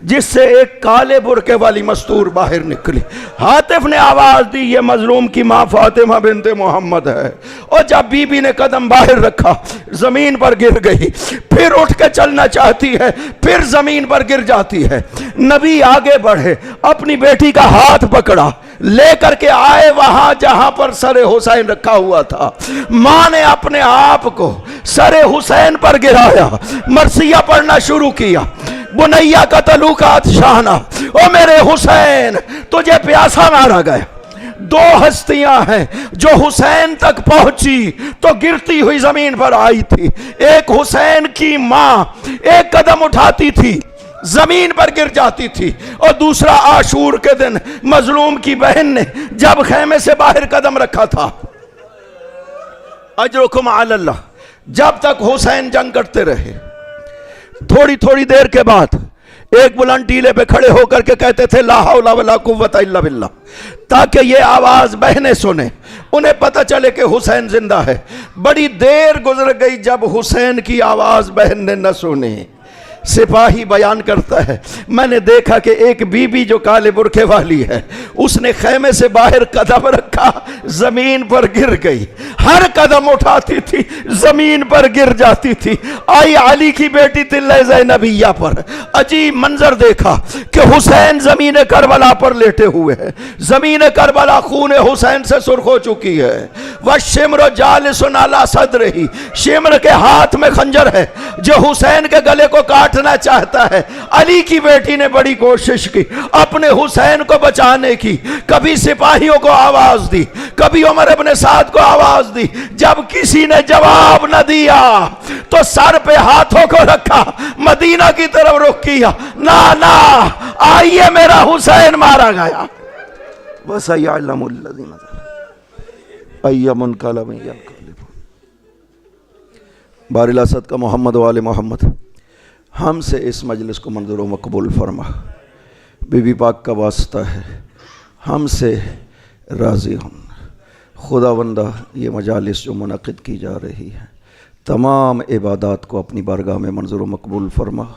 جس سے ایک کالے برقے والی مستور باہر نکلی. ہاتف نے آواز دی یہ مظلوم کی ماں فاطمہ بنت محمد ہے. اور جب بی بی نے قدم باہر رکھا زمین پر گر گئی، پھر اٹھ کے چلنا چاہتی ہے، پھر زمین پر گر جاتی ہے. نبی آگے بڑھے، اپنی بیٹی کا ہاتھ پکڑا، لے کر کے آئے وہاں جہاں پر سر حسین رکھا ہوا تھا. ماں نے اپنے آپ کو سر حسین پر گرایا، مرثیہ پڑھنا شروع کیا. بنیا قتلوک عطشانا، او میرے حسین تجھے پیاسا مارا گیا۔ دو ہستیاں ہیں جو حسین تک پہنچی تو گرتی ہوئی زمین پر آئی تھی۔ ایک حسین کی ماں ایک قدم اٹھاتی تھی زمین پر گر جاتی تھی، اور دوسرا عاشور کے دن مظلوم کی بہن نے جب خیمے سے باہر قدم رکھا تھا۔ اجرکم علی اللہ، جب تک حسین جنگ کرتے رہے، تھوڑی تھوڑی دیر کے بعد ایک بلند ٹیلے پہ کھڑے ہو کر کے کہتے تھے لا حول ولا قوت الا باللہ، تاکہ یہ آواز بہنیں سنیں، انہیں پتہ چلے کہ حسین زندہ ہے۔ بڑی دیر گزر گئی جب حسین کی آواز بہن نے نہ سنی۔ سپاہی بیان کرتا ہے میں نے دیکھا کہ ایک بی بی جو کالے برقعے والی ہے، اس نے خیمے سے باہر قدم رکھا، زمین پر گر گئی، ہر قدم اٹھاتی تھی زمین پر گر جاتی تھی۔ آئی علی کی بیٹی طلہ زینبیہ پر، عجیب منظر دیکھا کہ حسین زمین کربلا پر لیٹے ہوئے ہیں، زمین کربلا خون حسین سے سرخ ہو چکی ہے۔ وَالشِّمْرُ جَالِسٌ عَلَى صَدْرِهِ، شمر کے ہاتھ میں خنجر ہے جو حسین کے گلے کو کاٹنا چاہتا ہے۔ علی کی بیٹی نے بڑی کوشش کی اپنے حسین کو بچانے کی، کبھی سپاہیوں کو آواز دی، کبھی عمر ابن سعد کو آواز دی، جب کسی نے جواب نہ دیا تو سر پہ ہاتھوں کو رکھا، مدینہ کی طرف رخ کیا، نا آئیے میرا حسین مارا گیا۔ وَسَيَعْلَمُ الَّذِينَ أَيَّ مُنْقَلَبٍ يَنقَلِبُونَ۔ بار الاسد کا محمد و آل محمد ہم سے اس مجلس کو منظور و مقبول فرما، بی بی پاک کا واسطہ ہے ہم سے راضی ہوں۔ خداوندہ یہ مجالس جو منعقد کی جا رہی ہے تمام عبادات کو اپنی بارگاہ میں منظور و مقبول فرما۔